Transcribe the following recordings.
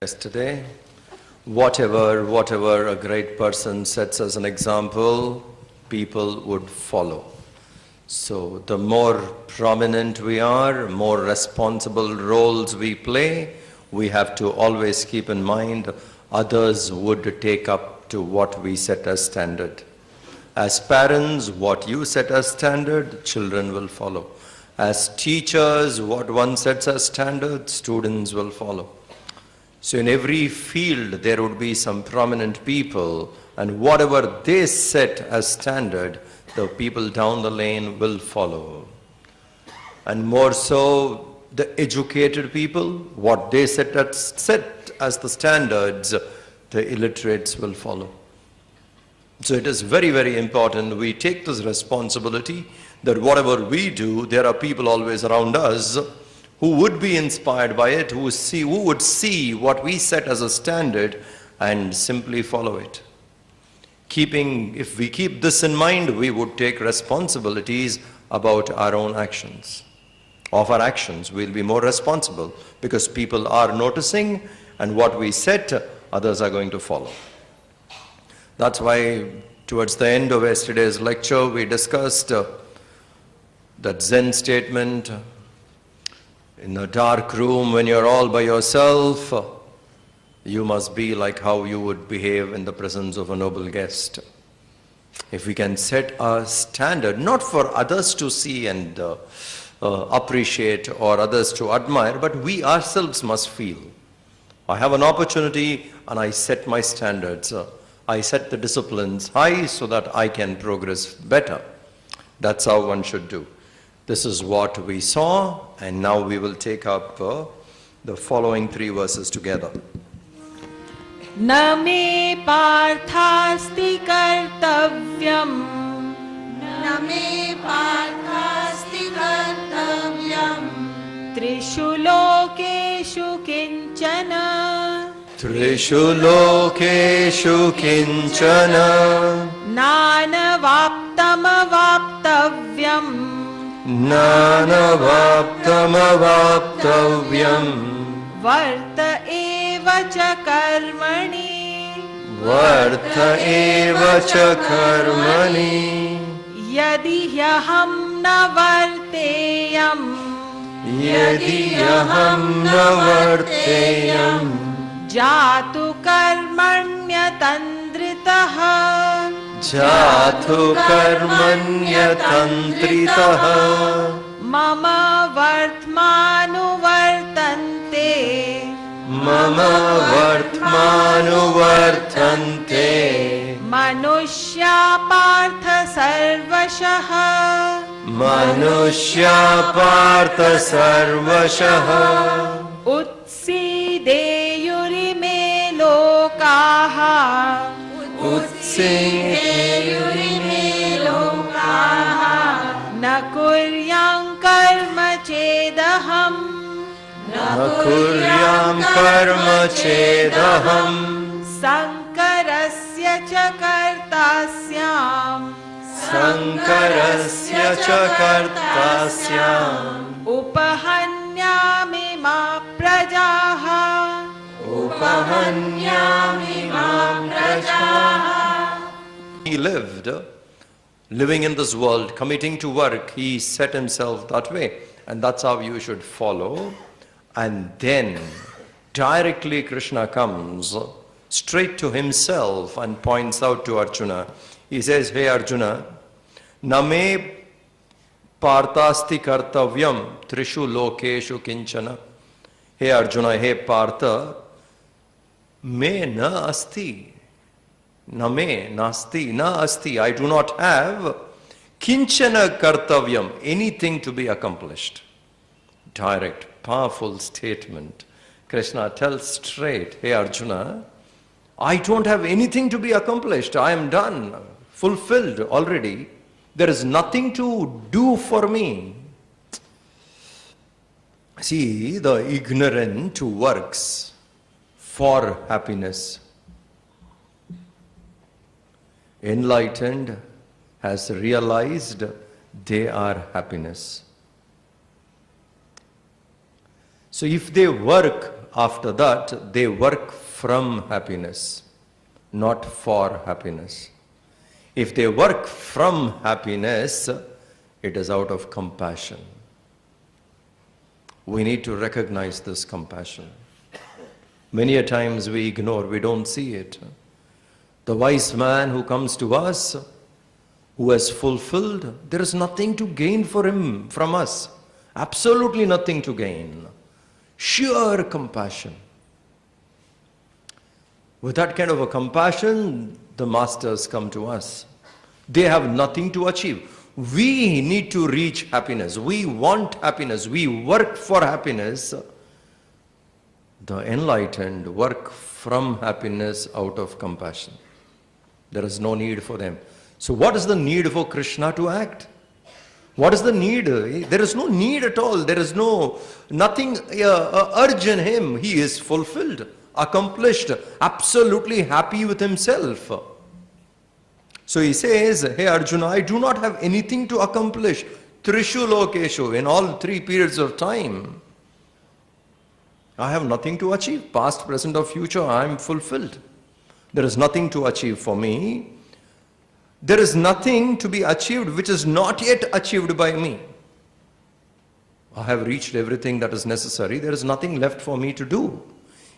Yesterday, whatever a great person sets as an example, people would follow. So the more prominent we are, more responsible roles we play, we have to always keep in mind others would take up to what we set as standard. As parents, what you set as standard, children will follow. As teachers, what one sets as standard, students will follow. So in every field, there would be some prominent people, and whatever they set as standard, the people down the lane will follow. And more so, the educated people, what they set as the standards, the illiterates will follow. So it is very, very important we take this responsibility that whatever we do, there are people always around us who would be inspired by it, who would see what we set as a standard and simply follow it. If we keep this in mind, we would take responsibilities about our own actions. Of our actions, we'll be more responsible because people are noticing, and what we set, others are going to follow. That's why towards the end of yesterday's lecture, we discussed that Zen statement, in a dark room, when you're all by yourself, you must be like how you would behave in the presence of a noble guest. If we can set a standard, not for others to see and appreciate or others to admire, but we ourselves must feel. I have an opportunity and I set my standards. I set the disciplines high so that I can progress better. That's how one should do. This is what we saw, and now we will take up the following 3 verses together. Na me parthasti kartavyam, na me parthasti kartavyam, trishu lokeshu kinchana, Trishu lokeshu kinchana, nanavaptam avaptavyam, nanavaptamavaptavyam, varta eva cha karmani, vartha eva cha karmani, yadi hyaham na varteyam, yadi aham na varteyam, jatu karmanyatandritaha, jathu karmanyatantritah, mama vartmanu vartante, mama vartmanu vartante, manushya partha sarvashah, manushya partha sarvashah, utsideyurime lokaha, utsingeyurime lokaha, na kuryam karma chedaham, nakuryam karma chedaham, sankarasya cha kartasyam, sankarasya cha kartasyam, upahanyami ma prajaha, upahanyami mam prajaha. He living in this world, committing to work, he set himself that way. And that's how you should follow. And then directly Krishna comes straight to himself and points out to Arjuna. He says, hey Arjuna, name parthasti kartavyam trishu lokeshu kinchana. Hey Arjuna, hey Partha, me na asti. Name nasti na asti. I do not have kinchana kartavyam, anything to be accomplished. Direct, powerful statement. Krishna tells straight, hey Arjuna, I don't have anything to be accomplished. I am done, fulfilled already. There is nothing to do for me. See, the ignorant works for happiness. Enlightened has realized they are happiness. So if they work after that, they work from happiness, not for happiness. If they work from happiness, it is out of compassion. We need to recognize this compassion. Many a times we ignore, we don't see it. The wise man who comes to us, who has fulfilled, there is nothing to gain for him from us. Absolutely nothing to gain. Sheer compassion. With that kind of a compassion, the masters come to us. They have nothing to achieve. We need to reach happiness. We want happiness. We work for happiness. The enlightened work from happiness out of compassion. There is no need for them. So what is the need for Krishna to act? What is the need? There is no need at all. There is nothing urge in him. He is fulfilled, accomplished, absolutely happy with himself. So he says, hey Arjuna, I do not have anything to accomplish. Trishu lokeshu, in all 3 periods of time. I have nothing to achieve. Past, present or future, I am fulfilled. There is nothing to achieve for me. There is nothing to be achieved which is not yet achieved by me. I have reached everything that is necessary. There is nothing left for me to do.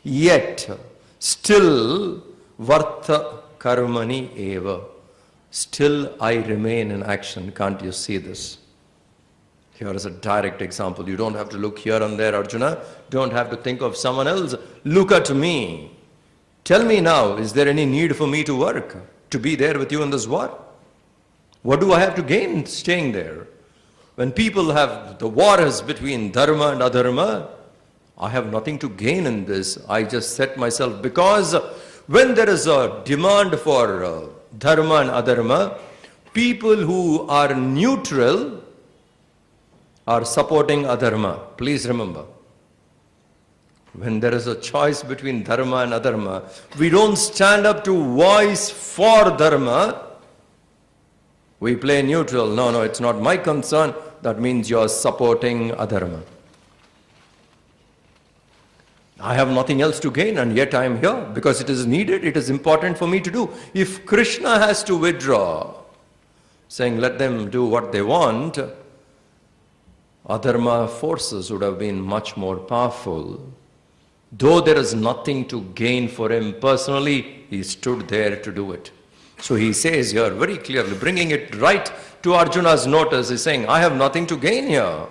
Yet, still, vartha karmani eva. Still I remain in action. Can't you see this? Here is a direct example. You don't have to look here and there, Arjuna. Don't have to think of someone else. Look at me. Tell me now, is there any need for me to work? To be there with you in this war? What do I have to gain staying there? When people have the wars between dharma and adharma, I have nothing to gain in this. I just set myself, because when there is a demand for dharma and adharma, people who are neutral are supporting adharma. Please remember. When there is a choice between dharma and adharma, we don't stand up to voice for dharma. We play neutral. No, it's not my concern. That means you are supporting adharma. I have nothing else to gain, and yet I am here because it is needed, it is important for me to do. If Krishna has to withdraw, saying let them do what they want, adharma forces would have been much more powerful. Though there is nothing to gain for him personally, he stood there to do it. So he says here very clearly, bringing it right to Arjuna's notice, he's saying, I have nothing to gain here.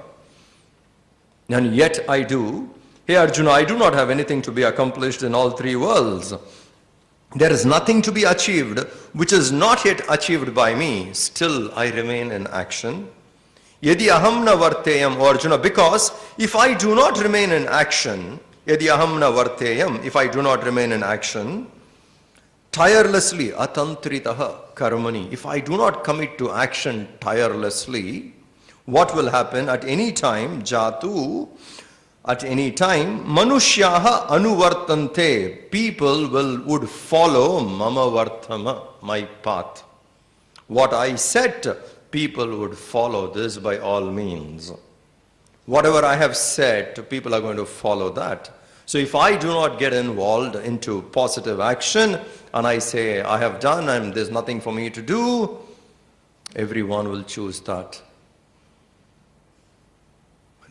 And yet I do. Hey Arjuna, I do not have anything to be accomplished in all 3 worlds. There is nothing to be achieved which is not yet achieved by me. Still I remain in action. Yadi aham na varteyam, O Arjuna, because if I do not remain in action, yadi aham na varteyam, if I do not remain in action, tirelessly, atantritaha karmani, if I do not commit to action tirelessly, what will happen at any time, jatu, at any time, manushyaha anuvartante, people would follow mama vartama, my path. What I set, people would follow this by all means. Whatever I have said, people are going to follow that. So if I do not get involved into positive action, and I say, I have done and there's nothing for me to do, everyone will choose that.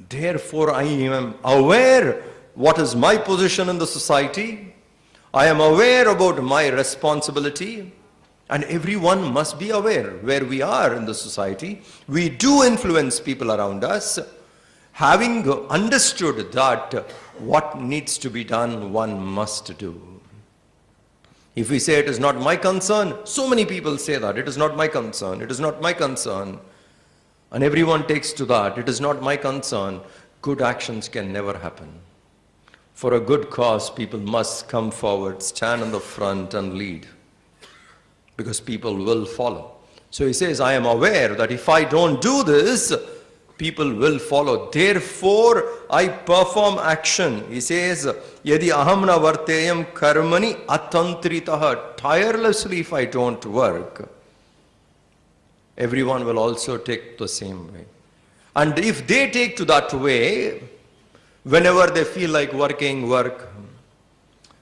Therefore, I am aware what is my position in the society. I am aware about my responsibility. And everyone must be aware where we are in the society. We do influence people around us. Having understood that what needs to be done, one must do. If we say it is not my concern, so many people say that, it is not my concern, it is not my concern. And everyone takes to that, it is not my concern. Good actions can never happen. For a good cause, people must come forward, stand in the front and lead. Because people will follow. So he says, I am aware that if I don't do this, people will follow. Therefore, I perform action. He says, Yadi ahamna varteyam karmani atantritaha. Tirelessly, if I don't work, everyone will also take the same way. And if they take to that way, Whenever they feel like working, work.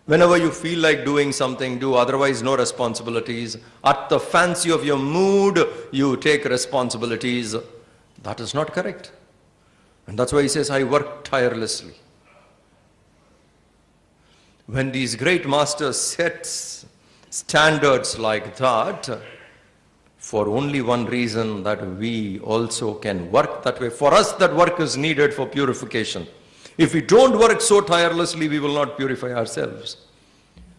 Whenever you feel like doing something, do, otherwise no responsibilities. At the fancy of your mood, you take responsibilities. That is not correct. And that's why he says, I work tirelessly. When these great masters set standards like that, for only one reason, that we also can work that way. For us, that work is needed for purification. If we don't work so tirelessly, we will not purify ourselves.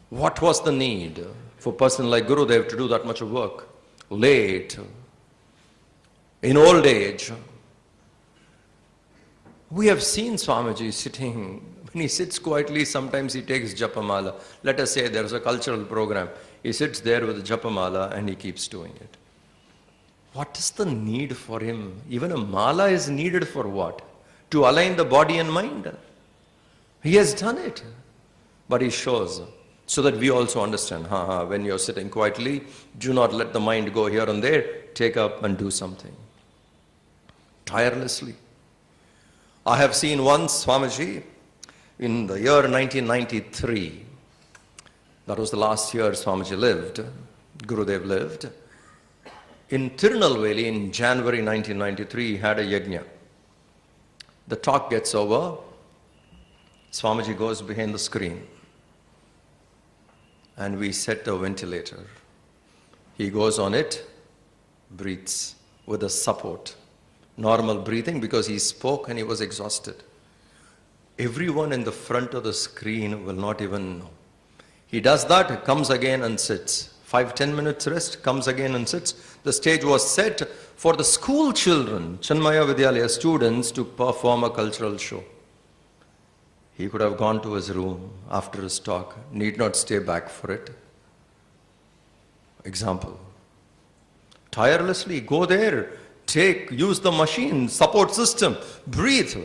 What was the need for a person like Gurudev to do that much of work? Late, in old age. We have seen Swamiji sitting, when he sits quietly, sometimes he takes Japamala. Let us say there is a cultural program. He sits there with a Japamala and he keeps doing it. What is the need for him? Even a mala is needed for what? To align the body and mind. He has done it. But he shows, so that we also understand, when you're sitting quietly, do not let the mind go here and there. Take up and do something. Tirelessly. I have seen once Swamiji in the year 1993. That was the last year Swamiji lived, Gurudev lived. In Tirunelveli in January 1993, he had a yajna. The talk gets over, Swamiji goes behind the screen and we set a ventilator. He goes on it, breathes with a support. Normal breathing because he spoke and he was exhausted. Everyone in the front of the screen will not even know. He does that, comes again and sits. 5-10 minutes rest, comes again and sits. The stage was set for the school children, Chinmaya Vidyalaya students, to perform a cultural show. He could have gone to his room after his talk, need not stay back for it. Example. Tirelessly go there, use the machine, support system, breathe,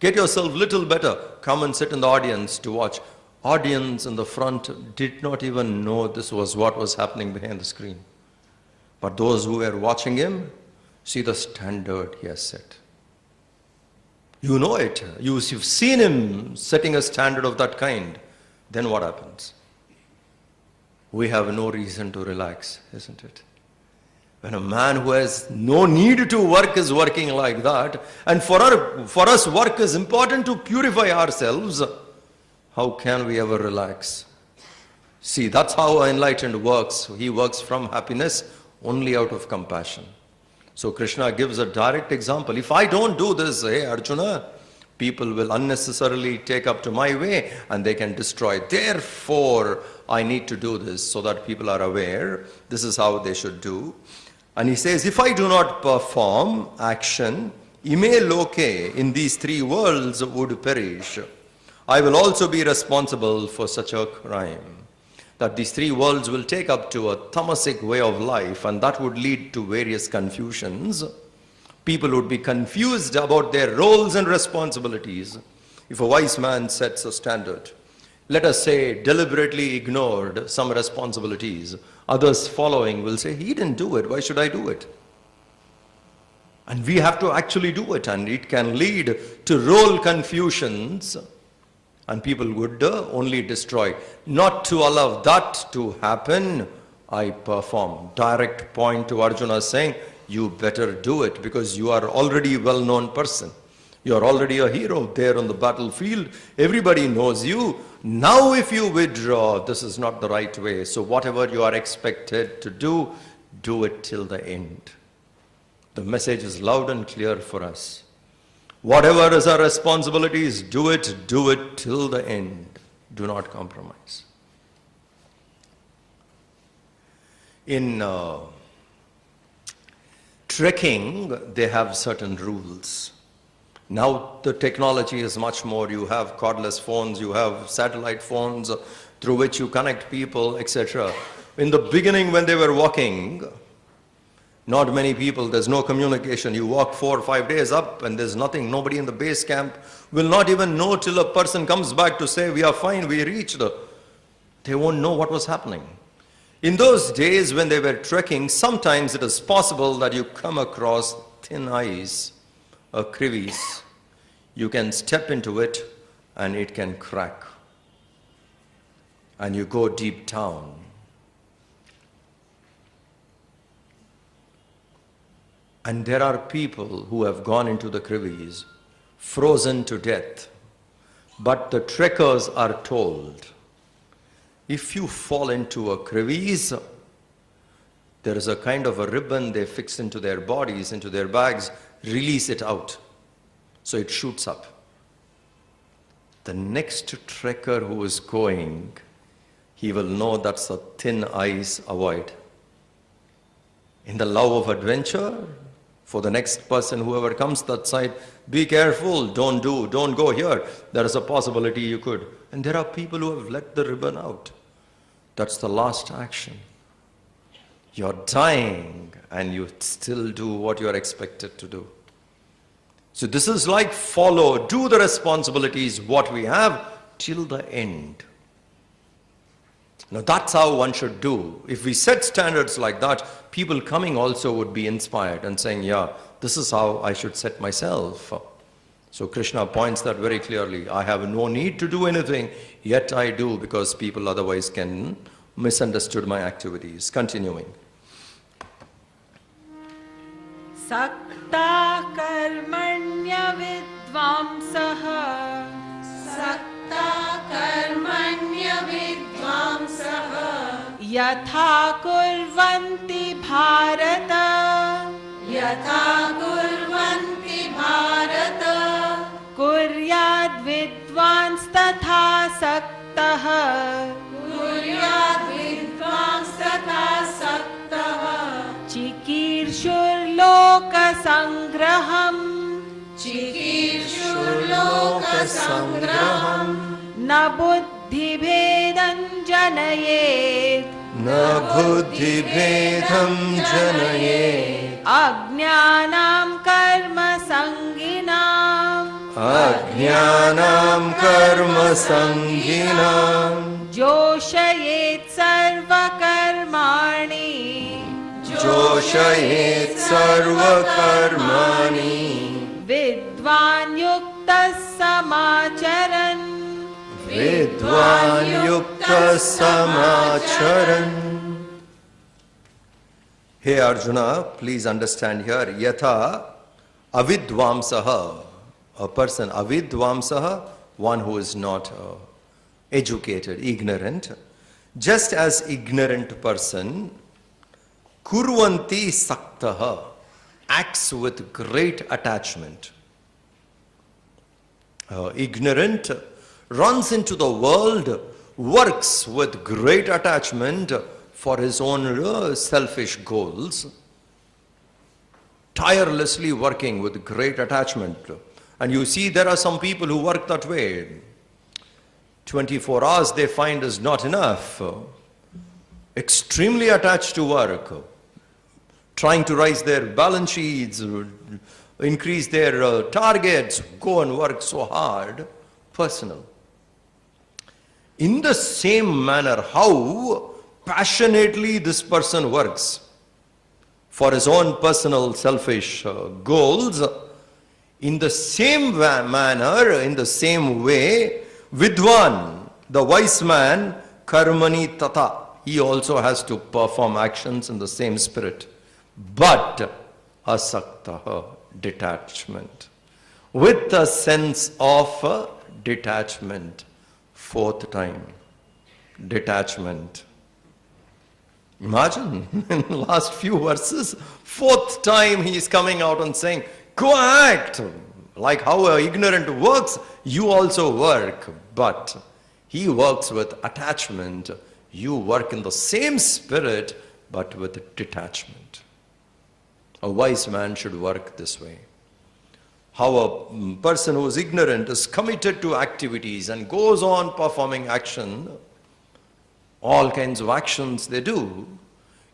get yourself little better, come and sit in the audience to watch. Audience in the front did not even know this was what was happening behind the screen. But those who were watching him, see the standard he has set. You know it. You've seen him setting a standard of that kind. Then what happens? We have no reason to relax, isn't it? When a man who has no need to work is working like that, and for us work is important to purify ourselves, how can we ever relax? See, that's how enlightened works. He works from happiness only out of compassion. So Krishna gives a direct example. If I don't do this, hey Arjuna, people will unnecessarily take up to my way and they can destroy. Therefore, I need to do this so that people are aware. This is how they should do. And he says, if I do not perform action, ime loke, in these three worlds would perish. I will also be responsible for such a crime. That these three worlds will take up to a tamasic way of life, and that would lead to various confusions. People would be confused about their roles and responsibilities. If a wise man sets a standard, let us say deliberately ignored some responsibilities, others following will say, he didn't do it, why should I do it? And we have to actually do it, and it can lead to role confusions. And people would only destroy. Not to allow that to happen, I perform. Direct point to Arjuna saying, you better do it because you are already a well-known person. You are already a hero there on the battlefield. Everybody knows you. Now if you withdraw, this is not the right way. So whatever you are expected to do, do it till the end. The message is loud and clear for us. Whatever is our responsibilities, do it till the end. Do not compromise. In trekking, they have certain rules. Now the technology is much more. You have cordless phones, you have satellite phones through which you connect people, etc. In the beginning when they were walking, not many people, there's no communication. You walk 4 or 5 days up and there's nothing. Nobody in the base camp will not even know till a person comes back to say, we are fine, we reached. They won't know what was happening. In those days when they were trekking, sometimes it is possible that you come across thin ice, a crevice. You can step into it, and it can crack. And you go deep down. And there are people who have gone into the crevice, frozen to death. But the trekkers are told, if you fall into a crevice, there is a kind of a ribbon they fix into their bodies, into their bags, release it out. So it shoots up. The next trekker who is going, he will know that's a thin ice, avoid. In the love of adventure, for the next person, whoever comes that side, be careful, don't go here. There is a possibility you could. And there are people who have let the ribbon out. That's the last action. You're dying and you still do what you're expected to do. So this is like follow, do the responsibilities, what we have, till the end. Now that's how one should do. If we set standards like that, people coming also would be inspired and saying, yeah, this is how I should set myself. So Krishna points that very clearly. I have no need to do anything, yet I do, because people otherwise can misunderstood my activities. Continuing. Sakta karmanya vidvamsaha. Sakta karmanya vidvamsaha. Yatha kurvanti bharata. Yatha kurvanti bharata. Kuryad vidvans tatha saktaha. Kuryat vidvans tatha saktaha. Chikirshur loka sangraham. Chikirshur loka sangraham. Na buddhi bhedan janayet. Na buddhi bhedam janayet. Ajnanam karma sanginam. Ajnanam karma sanginam. Joshayet sarva karmani. Joshayet sarva karmani. Vidvan yukta samacharan. Vidvan yukta samacharan. Hey Arjuna, please understand here. Yatha avidvamsaha. A person, avidvamsaha, one who is not educated, ignorant. Just as ignorant person, kurvanti saktaha, acts with great attachment. Ignorant runs into the world, works with great attachment for his own selfish goals, tirelessly working with great attachment. And you see there are some people who work that way. 24 hours they find is not enough. Extremely attached to work, trying to raise their balance sheets, increase their targets, go and work so hard, personal. In the same manner, how passionately this person works for his own personal selfish goals, in the same manner, in the same way, Vidwan, the wise man, karmani tata, he also has to perform actions in the same spirit. But asaktaha, detachment, with a sense of detachment. Fourth time, detachment. Imagine, in the last few verses, fourth time he is coming out and saying, go act. Like how an ignorant works, you also work. But he works with attachment. You work in the same spirit, but with detachment. A wise man should work this way. How a person who is ignorant is committed to activities and goes on performing action, all kinds of actions they do.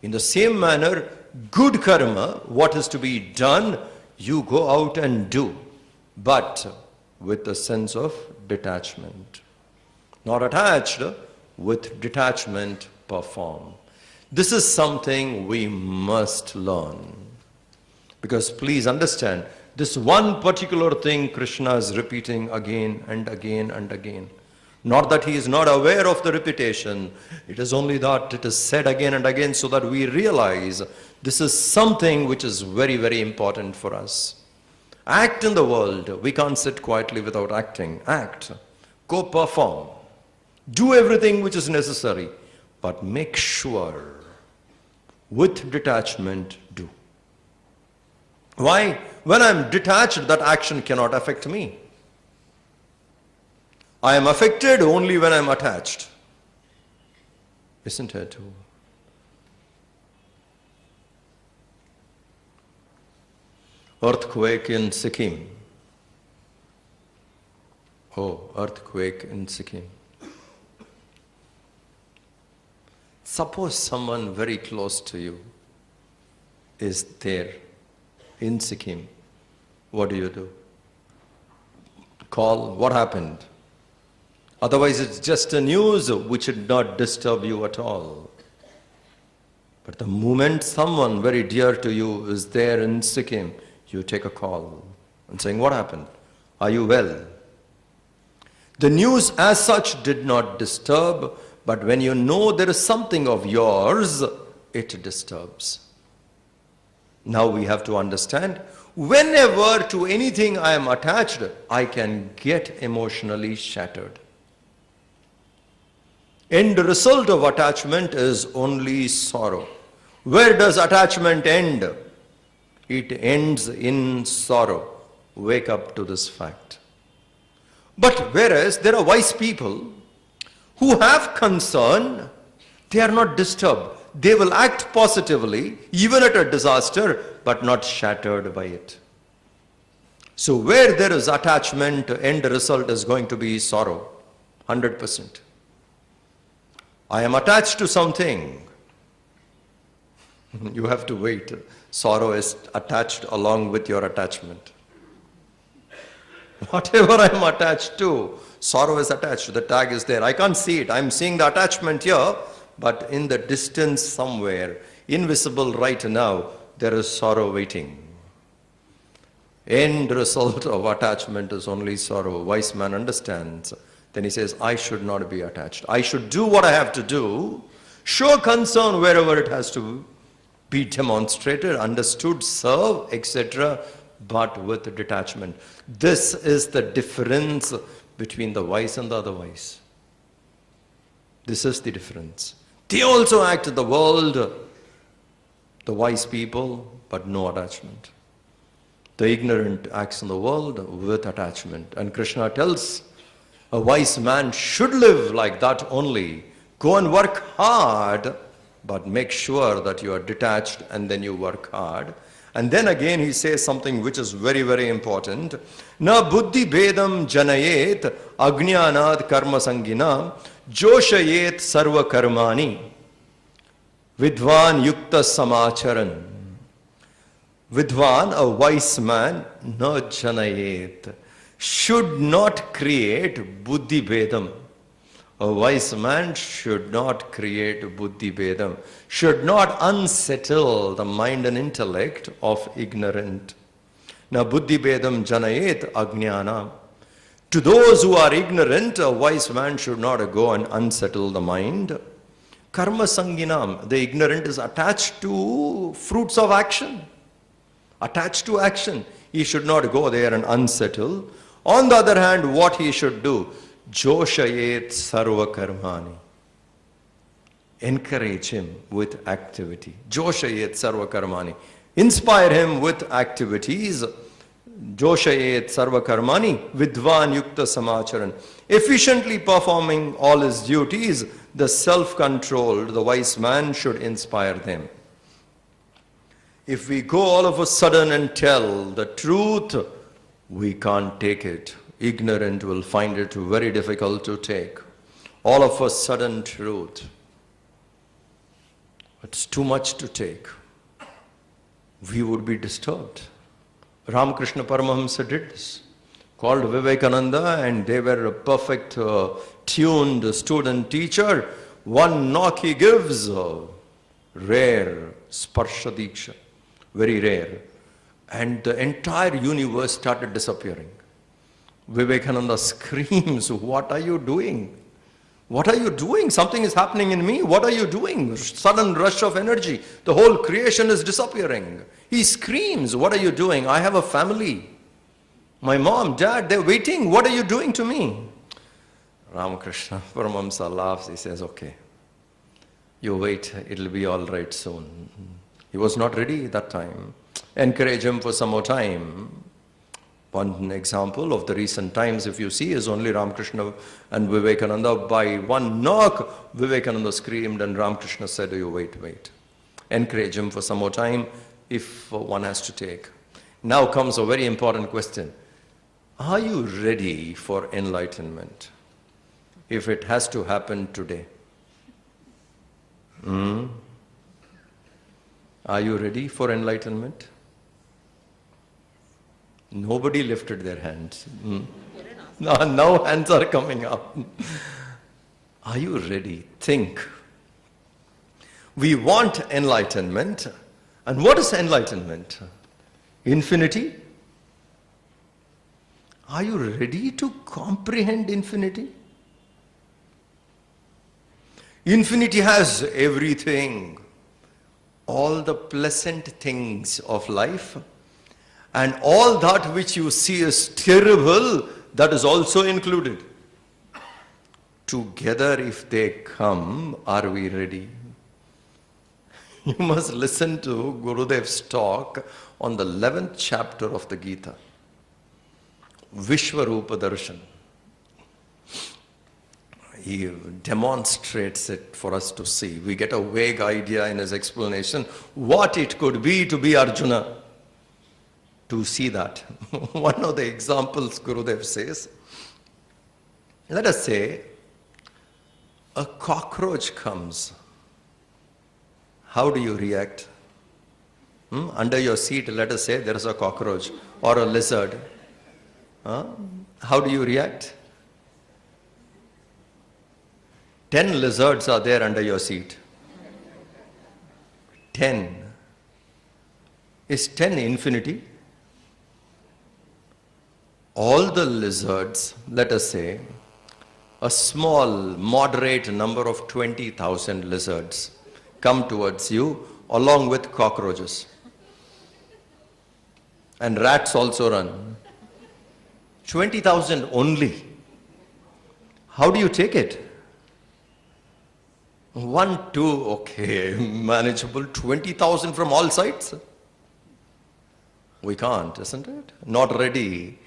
In the same manner, good karma, what is to be done, you go out and do, but with a sense of detachment. Not attached, with detachment perform. This is something we must learn. Because please understand, This one particular thing Krishna is repeating again and again and again. Not that he is not aware of the repetition, it is only that it is said again and again so that we realize this is something which is very, very important for us. Act in the world. We can't sit quietly without acting. Act. Go perform. Do everything which is necessary. But make sure, with detachment, do. Why? When I am detached, that action cannot affect me. I am affected only when I am attached. Isn't it? Earthquake in Sikkim. Oh, earthquake in Sikkim. Suppose someone very close to you is there in Sikkim. What do? Call, what happened? Otherwise it's just a news which should not disturb you at all. But the moment someone very dear to you is there in Sikkim, you take a call and saying, what happened? Are you well? The news as such did not disturb, but when you know there is something of yours, it disturbs. Now we have to understand, whenever to anything I am attached, I can get emotionally shattered. End result of attachment is only sorrow. Where does attachment end? It ends in sorrow. Wake up to this fact. But whereas there are wise people who have concern, they are not disturbed. They will act positively, even at a disaster, but not shattered by it. So where there is attachment, end result is going to be sorrow, 100%. I am attached to something. You have to wait. Sorrow is attached along with your attachment. Whatever I am attached to, sorrow is attached. The tag is there. I can't see it. I am seeing the attachment here, but in the distance somewhere, invisible right now, there is sorrow waiting. End result of attachment is only sorrow. Wise man understands. Then he says, I should not be attached. I should do what I have to do, show concern wherever it has to be demonstrated, understood, serve, etc., but with detachment. This is the difference between the wise and the otherwise. This is the difference. They also act in the world, the wise people, but no attachment. The ignorant acts in the world with attachment. And Krishna tells, a wise man should live like that only. Go and work hard, but make sure that you are detached and then you work hard. And then again he says something which is very, very important. Na buddhi bedam janayet agnyānād karma sangina joshayet sarva karmani vidvan yukta samacharan. Vidvan, a wise man, na janayet, should not create buddhi bedam. A wise man should not create buddhi bedam, should not unsettle the mind and intellect of ignorant. Now buddhi bedam janayet ajnana. To those who are ignorant, a wise man should not go and unsettle the mind. Karma sanginam, the ignorant is attached to fruits of action. Attached to action. He should not go there and unsettle. On the other hand, what he should do? Joshayet sarva karmani. Encourage him with activity. Joshayet sarva karmani. Inspire him with activities. Joshayet sarva karmani vidvan yukta samacharan. Efficiently performing all his duties, the self-controlled, the wise man should inspire them. If we go all of a sudden and tell the truth, we can't take it. Ignorant will find it very difficult to take. All of a sudden truth. It's too much to take. We would be disturbed. Ramakrishna Paramahamsa did this. Called Vivekananda, and they were a perfect tuned student teacher. One knock he gives, rare sparsha diksha, very rare. And the entire universe started disappearing. Vivekananda screams, "What are you doing? What are you doing? Something is happening in me. What are you doing?" Sudden rush of energy. The whole creation is disappearing. He screams, "What are you doing? I have a family. My mom, dad, they're waiting. What are you doing to me?" Ramakrishna Paramahamsa laughs. He says, "Okay, you wait. It'll be all right soon." He was not ready that time. Encourage him for some more time. One example of the recent times, if you see, is only Ramakrishna and Vivekananda. By one knock, Vivekananda screamed and Ramakrishna said, "You wait. Encourage him for some more time if one has to take." Now comes a very important question. Are you ready for enlightenment if it has to happen today? Are you ready for enlightenment? Nobody lifted their hands. Now hands are coming up. Are you ready? Think. We want enlightenment. And what is enlightenment? Infinity? Are you ready to comprehend infinity? Infinity has everything. All the pleasant things of life. And all that which you see is terrible, that is also included. Together, if they come, are we ready? You must listen to Gurudev's talk on the 11th chapter of the Gita. Vishwarupa Darshan. He demonstrates it for us to see. We get a vague idea in his explanation what it could be to be Arjuna. To see that. One of the examples Gurudev says, let us say a cockroach comes. How do you react? Under your seat, let us say there is a cockroach or a lizard. How do you react? 10 lizards are there under your seat. 10. Is 10 infinity? All the lizards, let us say, a small, moderate number of 20,000 lizards come towards you along with cockroaches. And rats also run. 20,000 only. How do you take it? 1, 2, okay, manageable. 20,000 from all sides? We can't, isn't it? Not ready.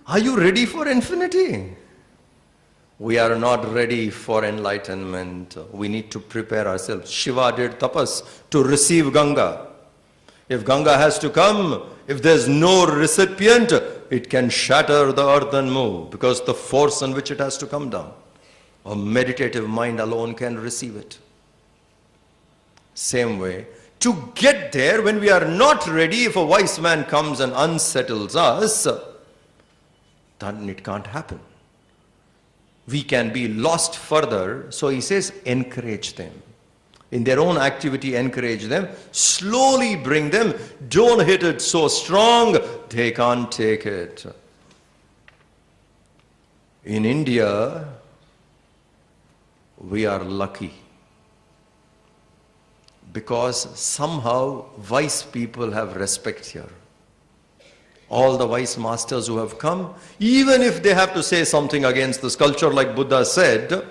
Are you ready for infinity? We are not ready for enlightenment. We need to prepare ourselves. Shiva did tapas to receive Ganga. If Ganga has to come, if there's no recipient, it can shatter the earth and move because the force on which it has to come down. A meditative mind alone can receive it. Same way, to get there when we are not ready, if a wise man comes and unsettles us, then it can't happen. We can be lost further. So he says, encourage them. In their own activity, encourage them. Slowly bring them. Don't hit it so strong, they can't take it. In India, we are lucky. Because somehow wise people have respect here. All the wise masters who have come, even if they have to say something against this culture, like Buddha said,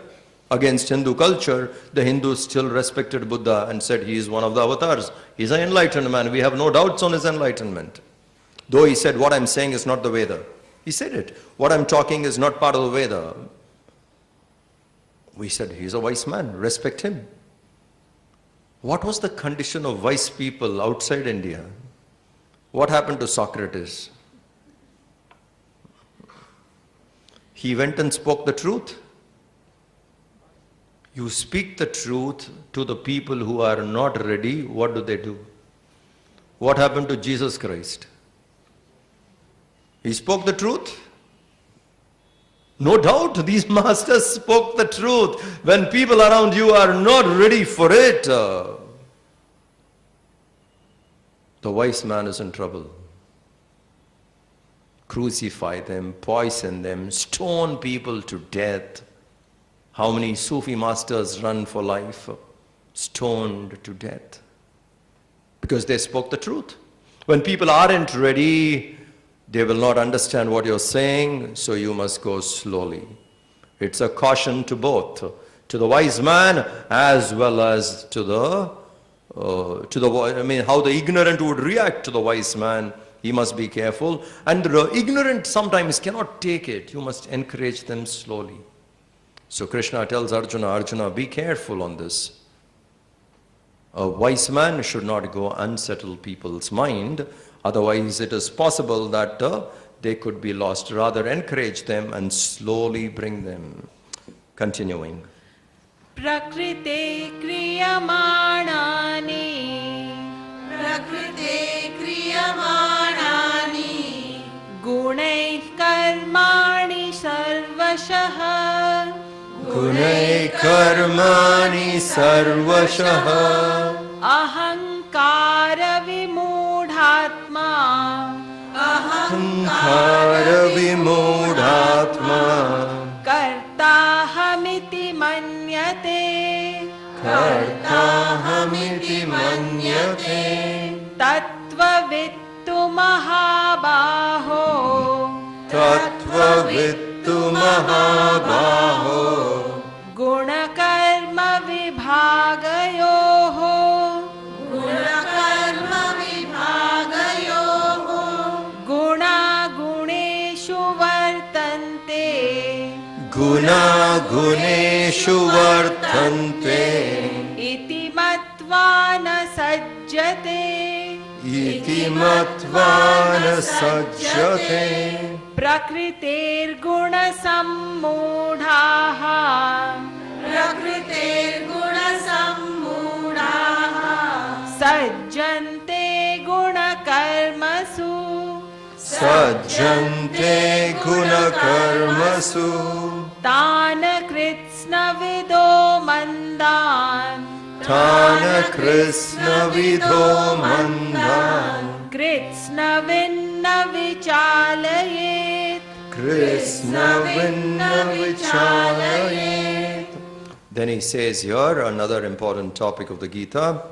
against Hindu culture, the Hindus still respected Buddha and said he is one of the avatars. He's an enlightened man. We have no doubts on his enlightenment. Though he said, what I'm saying is not the Veda. He said it. What I'm talking is not part of the Veda. We said, he's a wise man. Respect him. What was the condition of wise people outside India? What happened to Socrates? He went and spoke the truth. You speak the truth to the people who are not ready, what do? What happened to Jesus Christ? He spoke the truth. No doubt these masters spoke the truth. When people around you are not ready for it, the wise man is in trouble. crucify them, poison them, stone people to death. How many Sufi masters run for life? Stoned to death. Because they spoke the truth. When people aren't ready, they will not understand what you're saying, so you must go slowly. It's a caution to both, to the wise man as well as to the how the ignorant would react to the wise man. He must be careful. And the ignorant sometimes cannot take it. You must encourage them slowly. So Krishna tells Arjuna, Arjuna, be careful on this. A wise man should not go unsettle people's mind. Otherwise, it is possible that they could be lost. Rather, encourage them and slowly bring them. Continuing. Prakrite kriyamānāni प्रकृते क्रियमाणानि गुणैः कर्माणि सर्वशः Gunai karmani sarvashah अहङ्कार विमूढात्मा ahankara vimudhatma कर्ताहमिति मन्यते kartahamiti manyate तत्त्ववित्तु महाबाहो tattvavittu mahabaho गुणकर्म विभागयोः गुणकर्म विभागयोः गुणागुणेषु वर्तन्ते guna guneshu vartante इति मत्वा न सज्जते iti matva na sajjate प्रकृतेर्गुणसम्मूढाः प्रकृतेर्गुणसम्मूढाः सज्जन्ते गुणकर्मसु sajjante guna karmasu तान् कृत्स्नविदो मन्दान् Tana Krishna vidho mandhan कृत्स्नविन्न विचालयेत् Krishna vinna vichalayet. Then he says here, another important topic of the Gita,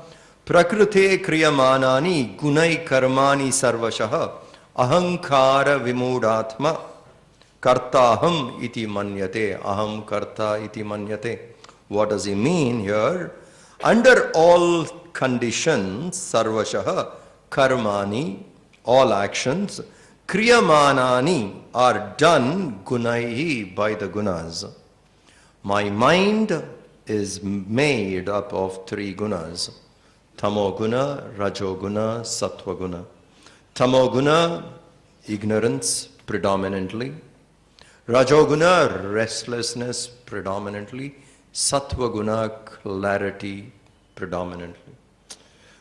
Prakrute kriyamanani gunai karmani sarvashah ahankara vimudhatma kartaham iti manyate. Aham karta iti manyate. What does he mean here? Under all conditions, sarvashah, karmani, all actions, kriyamanani are done gunaihi by the gunas. My mind is made up of three gunas. Tamo guna, rajo guna, sattva guna. Tamo guna, ignorance predominantly. Rajo guna, restlessness predominantly. Sattva guna, clarity predominantly.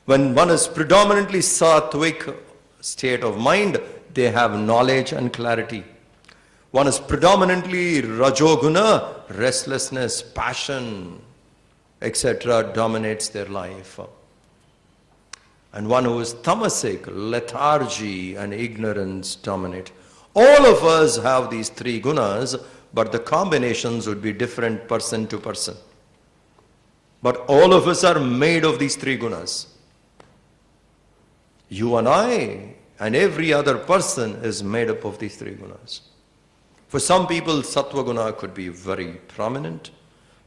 When one is predominantly sattvic state of mind, they have knowledge and clarity. One is predominantly rajoguna, restlessness, passion, etc. dominates their life. And one who is tamasic, lethargy and ignorance dominate. All of us have these three gunas, but the combinations would be different person to person. But all of us are made of these three gunas. You and I and every other person is made up of these three gunas. For some people, sattva guna could be very prominent.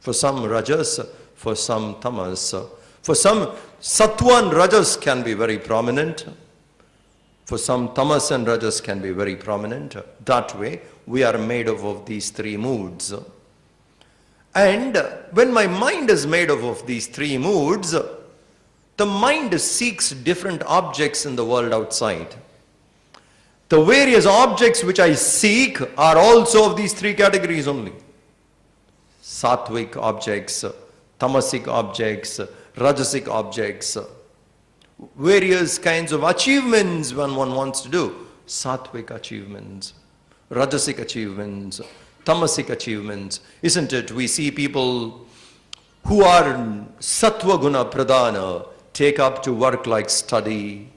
For some, rajas. For some, tamas. For some, sattva and rajas can be very prominent. For some, tamas and rajas can be very prominent. That way, we are made up of these three moods. And when my mind is made up of these three moods, the mind seeks different objects in the world outside. The various objects which I seek are also of these three categories only. Sattvic objects, tamasic objects, rajasic objects. Various kinds of achievements when one wants to do. Sattvic achievements, rajasic achievements, tamasic achievements. Isn't it? We see people who are sattva guna pradhana take up to work like study,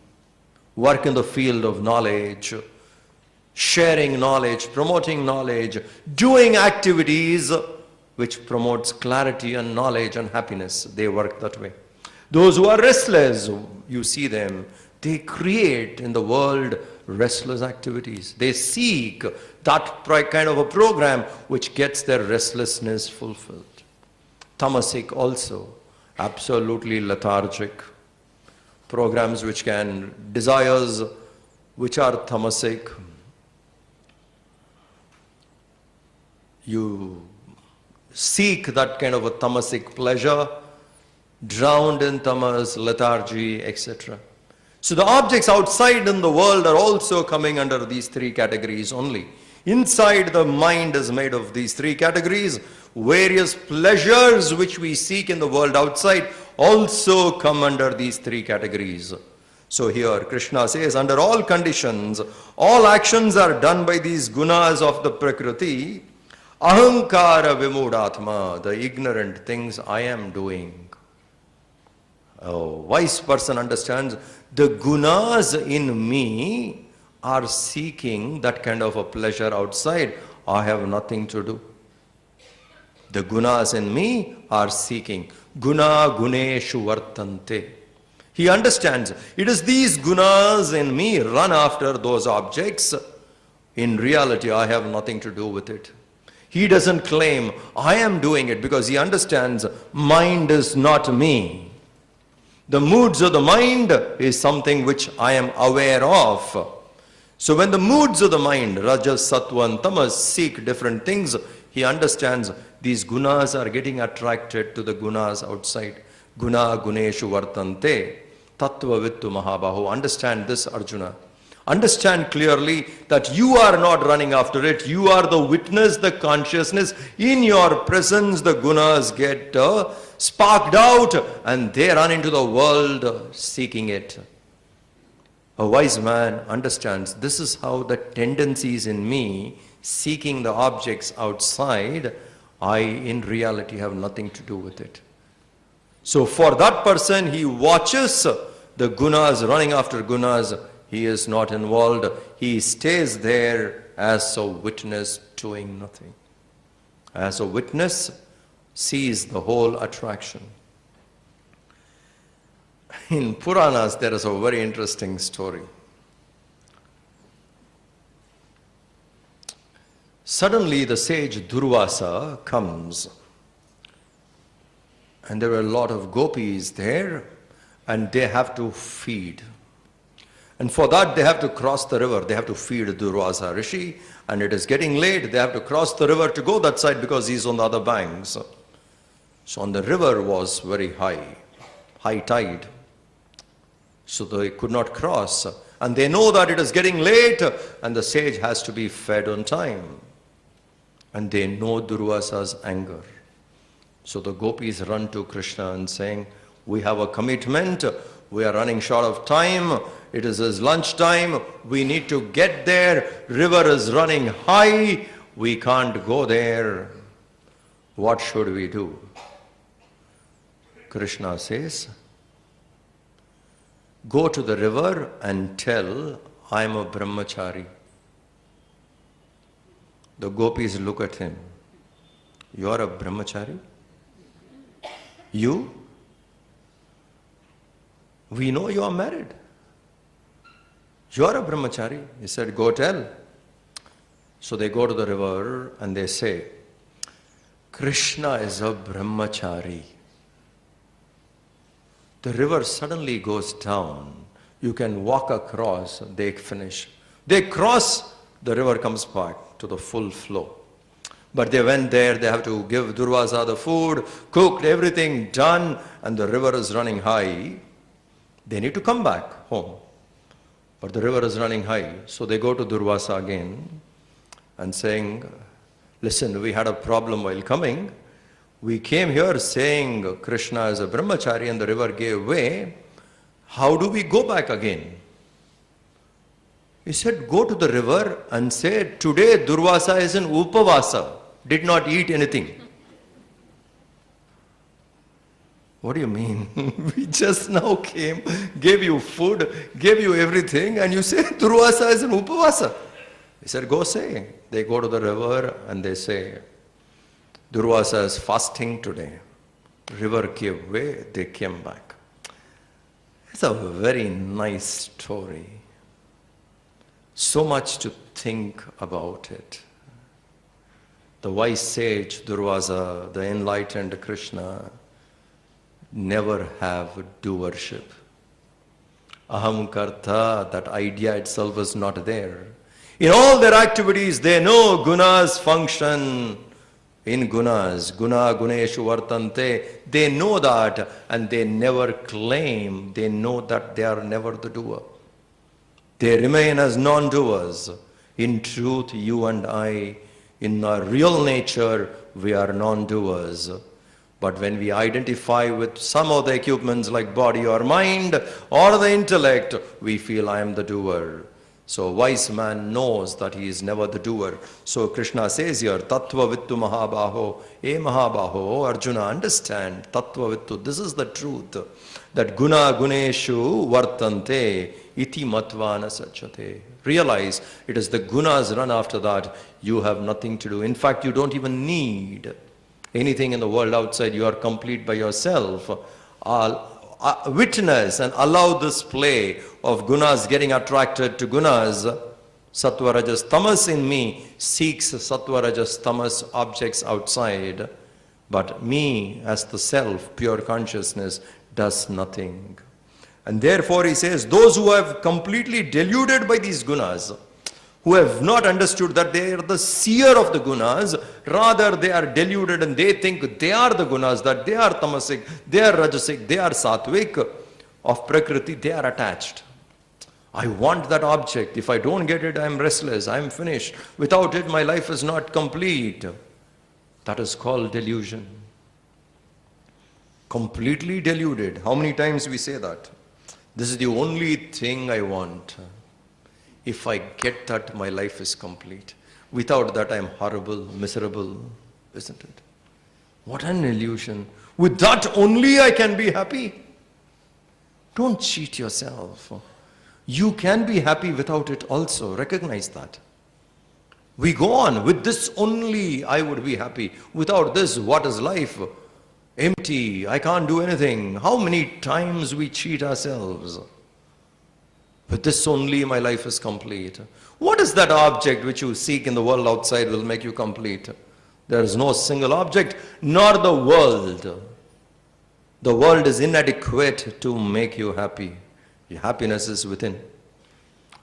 work in the field of knowledge, sharing knowledge, promoting knowledge, doing activities which promotes clarity and knowledge and happiness. They work that way. Those who are restless, you see them, they create in the world restless activities. They seek that kind of a program which gets their restlessness fulfilled. Tamasic also, absolutely lethargic. Programs which can, desires which are tamasic. You seek that kind of a tamasic pleasure, drowned in tamas, lethargy, etc. So the objects outside in the world are also coming under these three categories only. Inside the mind is made of these three categories. Various pleasures which we seek in the world outside also come under these three categories. So here Krishna says, under all conditions, all actions are done by these gunas of the Prakriti. Ahankara vimudatma, the ignorant things I am doing. A wise person understands the gunas in me are seeking that kind of a pleasure outside. I have nothing to do. The gunas in me are seeking. Guna guneshu vartante. He understands it is these gunas in me run after those objects. In reality, I have nothing to do with it. He doesn't claim I am doing it because he understands mind is not me. The moods of the mind is something which I am aware of. So when the moods of the mind, Rajas, Sattva and Tamas, seek different things, he understands these gunas are getting attracted to the gunas outside. Guna guneshu vartante. Tattva vittu mahabahu. Understand this, Arjuna. Understand clearly that you are not running after it. You are the witness, the consciousness. In your presence, the gunas get sparked out and they run into the world seeking it. A wise man understands this is how the tendencies in me seeking the objects outside, I in reality have nothing to do with it. So for that person, he watches the gunas running after gunas. He is not involved. He stays there as a witness doing nothing. As a witness, sees the whole attraction. In Puranas, there is a very interesting story. Suddenly, the sage Durvasa comes, and there were a lot of gopis there, and they have to feed. And for that, they have to cross the river. They have to feed Durvasa Rishi, and it is getting late. They have to cross the river to go that side because he's on the other banks. So on the river was very high tide. So they could not cross. And they know that it is getting late and the sage has to be fed on time. And they know Durvasa's anger. So the gopis run to Krishna and saying, we have a commitment. We are running short of time. It is his lunch time. We need to get there. River is running high. We can't go there. What should we do? Krishna says, go to the river and tell, I am a brahmachari. The gopis look at him. You are a brahmachari? You? We know you are married. You are a brahmachari. He said, go tell. So they go to the river and they say, Krishna is a brahmachari. The river suddenly goes down. You can walk across, they finish. They cross, the river comes back to the full flow. But they went there, they have to give Durvasa the food, cooked, everything done, and the river is running high. They need to come back home. But the river is running high, so they go to Durvasa again and saying, listen, we had a problem while coming. We came here saying Krishna is a brahmachari and the river gave way. How do we go back again? He said, go to the river and say, today Durvasa is in Upavasa, did not eat anything. What do you mean? We just now came, gave you food, gave you everything, and you say Durvasa is in Upavasa. He said, go say. They go to the river and they say, Durvasa is fasting today. River gave way, they came back. It's a very nice story. So much to think about it. The wise sage Durvasa, the enlightened Krishna, never have doership. Aham karta, that idea itself is not there. In all their activities, they know gunas function in gunas. Guna guneshu vartante. They know that and they never claim. They know that they are never the doer. They remain as non-doers. In truth, you and I, in our real nature, we are non-doers. But when we identify with some of the equipments like body or mind or the intellect, we feel I am the doer. So a wise man knows that he is never the doer. So Krishna says here, Tattva Vittu Mahabaho, Mahabaho, Arjuna, understand, Tattva Vittu, this is the truth, that Guna Guneshu Vartante, Iti Matvana Sachate. Realize it is the gunas run after that, you have nothing to do. In fact, you don't even need anything in the world outside, you are complete by yourself. Witness and allow this play of gunas getting attracted to gunas. Sattva Rajas Tamas in me seeks Sattva Rajas Tamas objects outside, but me as the self, pure consciousness, does nothing. And therefore he says, those who have completely deluded by these gunas, who have not understood that they are the seer of the gunas, rather they are deluded and they think they are the gunas, that they are tamasic, they are rajasic, they are sattvic of prakriti, they are attached. I want that object. If I don't get it, I am restless, I am finished. Without it, my life is not complete. That is called delusion. Completely deluded. How many times we say that? This is the only thing I want. If I get that, my life is complete. Without that, I am horrible, miserable, isn't it? What an illusion. With that only I can be happy. Don't cheat yourself. You can be happy without it also. Recognize that. We go on. With this only I would be happy. Without this, what is life? Empty. I can't do anything. How many times we cheat ourselves? With this only my life is complete. What is that object which you seek in the world outside will make you complete? There is no single object, nor the world. The world is inadequate to make you happy. Your happiness is within.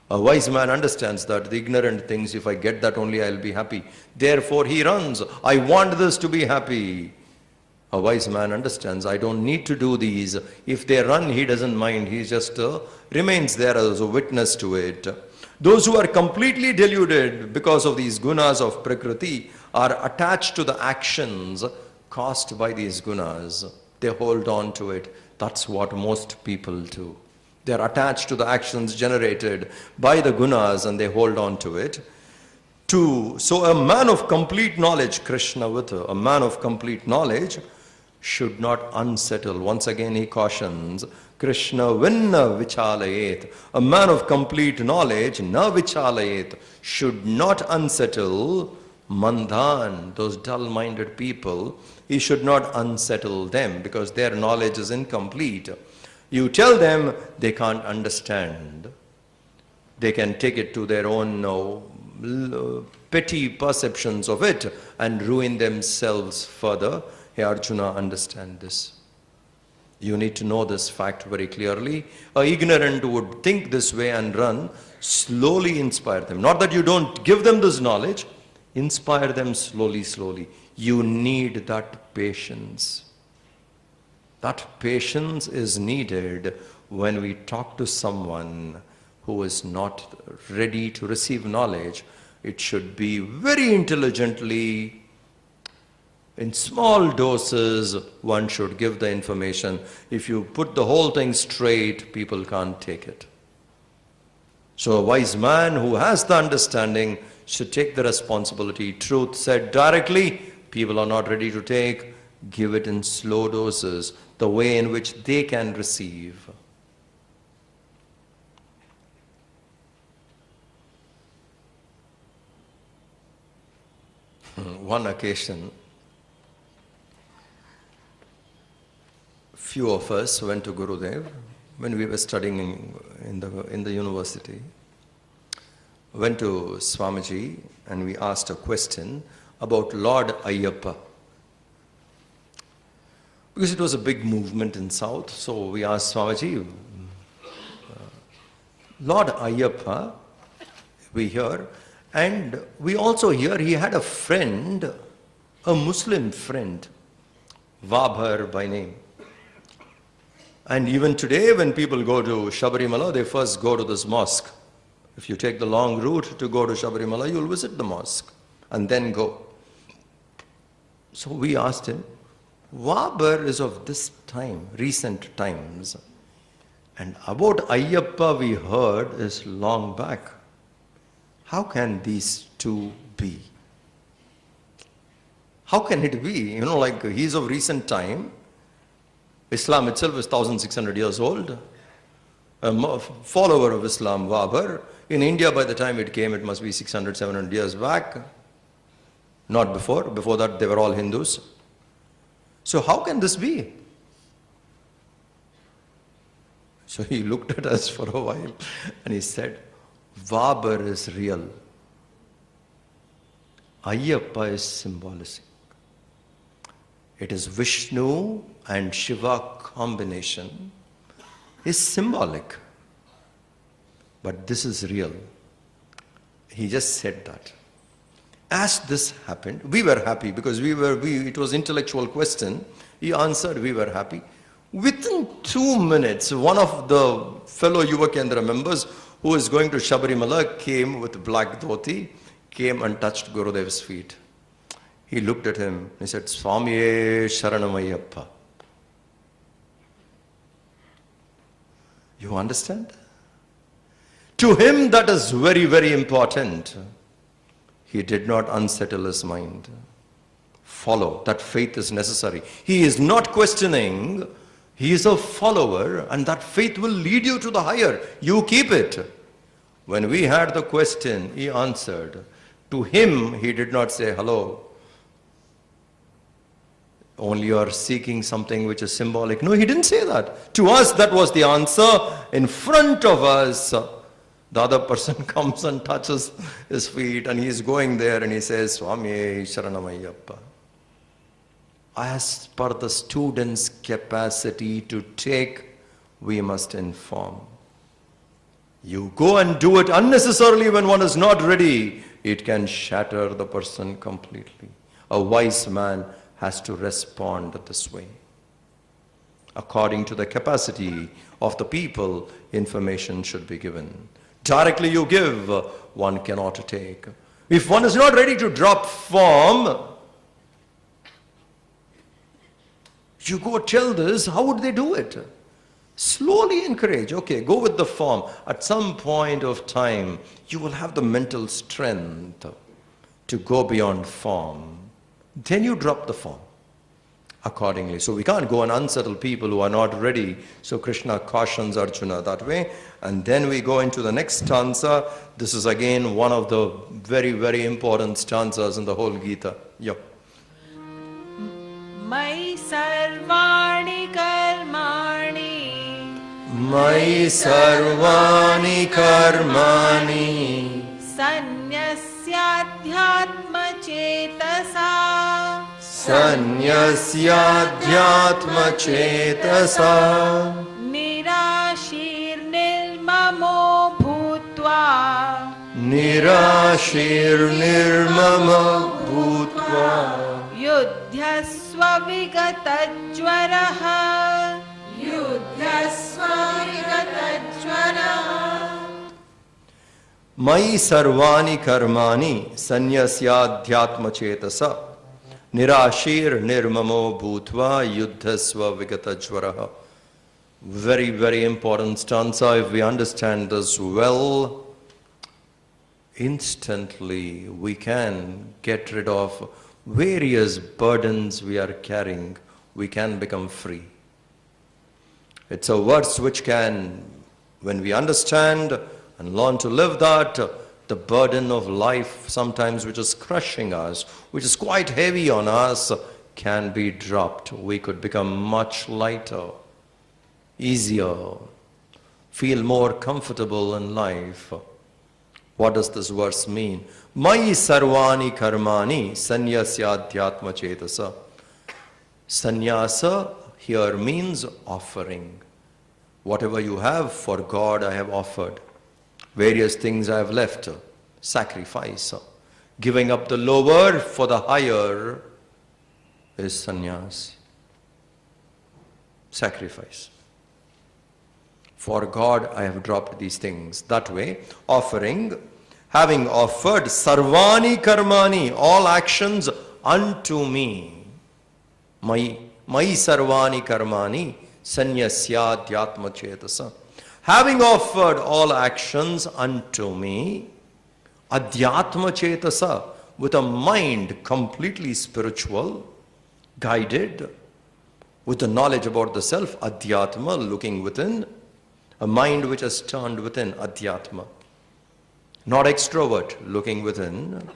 A wise man understands that the ignorant thinks, if I get that only I'll be happy. Therefore he runs. I want this to be happy. A wise man understands, I don't need to do these. If they run, he doesn't mind. He just remains there as a witness to it. Those who are completely deluded because of these gunas of Prakriti are attached to the actions caused by these gunas. They hold on to it. That's what most people do. They are attached to the actions generated by the gunas and they hold on to it. So a man of complete knowledge, Krishna Vita, a man of complete knowledge should not unsettle. Once again he cautions, Krishna vinna vichalayet. A man of complete knowledge, na vichalayet, should not unsettle mandhan, those dull-minded people. He should not unsettle them because their knowledge is incomplete. You tell them, they can't understand. They can take it to their own petty perceptions of it and ruin themselves further. Hey Arjuna, understand this. You need to know this fact very clearly. An ignorant would think this way and run. Slowly inspire them. Not that you don't give them this knowledge. Inspire them slowly, slowly. You need that patience. That patience is needed when we talk to someone who is not ready to receive knowledge. It should be very intelligently, in small doses, one should give the information. If you put the whole thing straight, people can't take it. So a wise man who has the understanding should take the responsibility. Truth said directly, people are not ready to take. Give it in slow doses, the way in which they can receive. one occasion, few of us went to Gurudev when we were studying in the university. Went to Swamiji and we asked a question about Lord Ayyappa. Because it was a big movement in South, so we asked Swamiji, Lord Ayyappa, we hear, and we also hear he had a friend, a Muslim friend, Vabhar by name. And even today when people go to Shabarimala, they first go to this mosque. If you take the long route to go to Shabarimala, you'll visit the mosque and then go. So we asked him, Vabhar is of this time, recent times. And about Ayyappa we heard is long back. How can these two be? How can it be? Like he's of recent time. Islam itself is 1,600 years old. A follower of Islam, Vabhar. In India, by the time it came, it must be 600, 700 years back. Not before. Before that, they were all Hindus. So how can this be? So he looked at us for a while and he said, Vabhar is real. Ayyappa is symbolic. It is Vishnu and Shiva combination is symbolic. But this is real. He just said that. As this happened, we were happy because it was intellectual question. He answered, we were happy. Within 2 minutes, one of the fellow Yuva Kendra members who is going to Shabarimala came with black dhoti, came and touched Gurudev's feet. He looked at him, he said, Swamiye Sharanamayappa. You understand? To him that is very, very important. He did not unsettle his mind. Follow, that faith is necessary. He is not questioning, he is a follower and that faith will lead you to the higher. You keep it. When we had the question, he answered. To him, he did not say, hello, only you are seeking something which is symbolic. No, he didn't say that. To us, that was the answer. In front of us, the other person comes and touches his feet and he is going there and he says, Swami Sharanamayappa. As per the student's capacity to take, we must inform. You go and do it unnecessarily when one is not ready, it can shatter the person completely. A wise man has to respond this way. According to the capacity of the people, information should be given. Directly you give, one cannot take. If one is not ready to drop form, you go tell this, how would they do it? Slowly encourage, okay, go with the form. At some point of time, you will have the mental strength to go beyond form. Then you drop the form accordingly. So we can't go and unsettle people who are not ready. So Krishna cautions Arjuna that way. And then we go into the next stanza. This is again one of the very, very important stanzas in the whole Gita. Yeah. Mai sarvani karmani Mai sarvani karmani Sanyasyadhyatma chetasa Sanyasyadhyatma chetasa Nirashir nirmamo bhutva Nirashir nirmama bhutva Yudhyasva vigatajvaraha Yudhyasva vigatajvaraha Mai sarvani karmani sanyasyadhyatma chetasa Nirashir nirmamo bhutva yuddhasva vigatajvaraha. Very, very important stanza. If we understand this well, instantly we can get rid of various burdens we are carrying. We can become free. It's a verse which can, when we understand and learn to live that, the burden of life sometimes which is crushing us, which is quite heavy on us, can be dropped. We could become much lighter, easier, feel more comfortable in life. What does this verse mean? Mai sarvani karmani sanyasyadhyatma chetasa. Sannyasa here means offering. Whatever you have for God I have offered. Various things I have left. Sacrifice. Giving up the lower for the higher is sannyas. Sacrifice. For God I have dropped these things. That way, offering, having offered sarvani karmani, all actions unto me. Mai sarvani karmani sanyasyadhyatma chetasa. Having offered all actions unto me, adhyatma chetasa, with a mind completely spiritual, guided, with the knowledge about the self, adhyatma, looking within, a mind which has turned within, adhyatma. Not extrovert, looking within,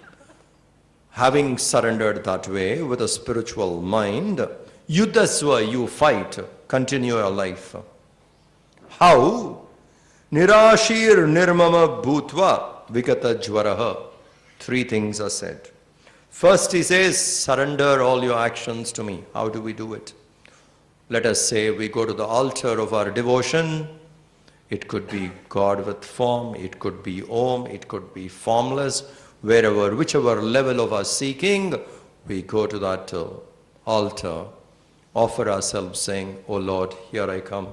having surrendered that way with a spiritual mind, yuddhasva, you fight, continue your life. How? Nirashir nirmama bhutva vikata jvaraha. Three things are said. First he says, surrender all your actions to me. How do we do it? Let us say we go to the altar of our devotion. It could be God with form, it could be Om, it could be formless. Wherever, whichever level of our seeking, we go to that altar, offer ourselves saying, "O Lord, here I come.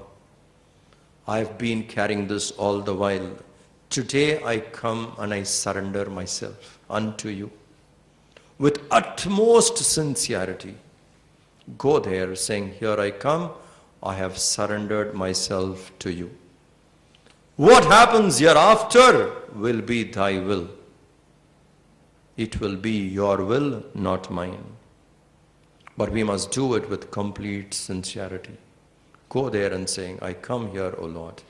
I've been carrying this all the while. Today I come and I surrender myself unto you." With utmost sincerity, go there saying, "Here I come, I have surrendered myself to you. What happens hereafter will be thy will. It will be your will, not mine." But we must do it with complete sincerity. Go there and saying, "I come here, O Lord.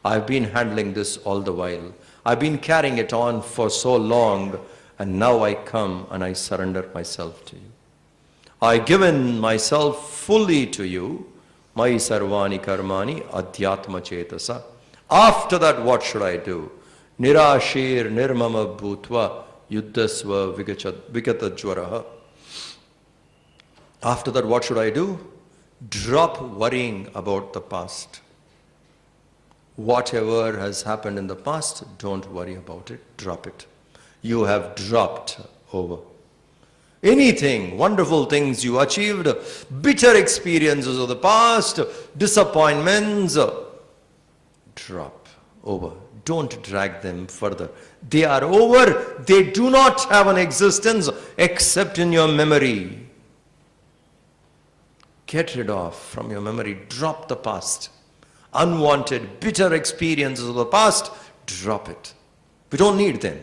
I've been handling this all the while. I've been carrying it on for so long, and now I come and I surrender myself to you. I've given myself fully to you. Mai sarvani karmani adhyatma chetasa." After that, what should I do? Nirashir nirmama bhutva yuddhasva vikata jvaraha. After that, what should I do? Drop worrying about the past. Whatever has happened in the past, don't worry about it. Drop it. You have dropped over. Anything, wonderful things you achieved, bitter experiences of the past, disappointments, drop over. Don't drag them further. They are over. They do not have an existence except in your memory. Get rid of from your memory. Drop the past. Unwanted, bitter experiences of the past, drop it. We don't need them.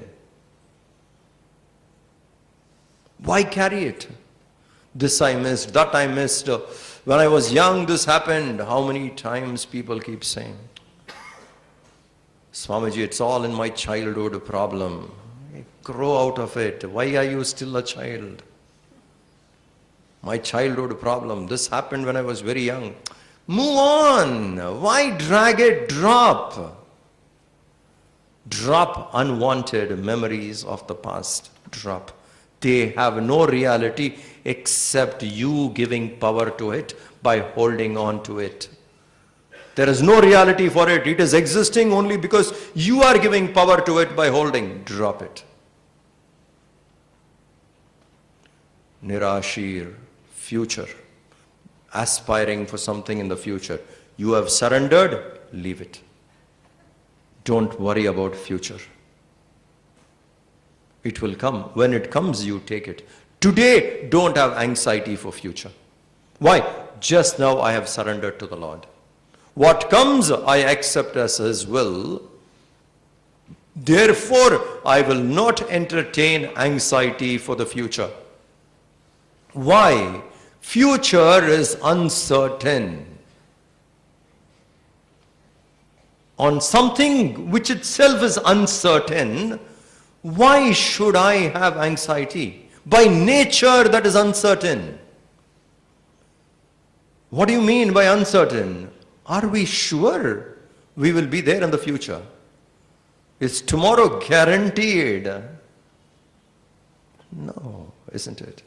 Why carry it? This I missed, that I missed. When I was young, this happened. How many times people keep saying, "Swamiji, it's all in my childhood problem. Grow out of it. Why are you still a child? My childhood problem. This happened when I was very young." Move on. Why drag it? Drop. Drop unwanted memories of the past. Drop. They have no reality except you giving power to it by holding on to it. There is no reality for it. It is existing only because you are giving power to it by holding. Drop it. Nirashir, future. Aspiring for something in the future. You have surrendered, leave it. Don't worry about future. It will come. When it comes, you take it. Today, don't have anxiety for future. Why? Just now I have surrendered to the Lord. What comes, I accept as His will. Therefore, I will not entertain anxiety for the future. Why? Future is uncertain. On something which itself is uncertain, Why should I have anxiety? By nature, that is uncertain. What do you mean by uncertain? Are we sure we will be there in the future? Is tomorrow guaranteed? No, isn't it?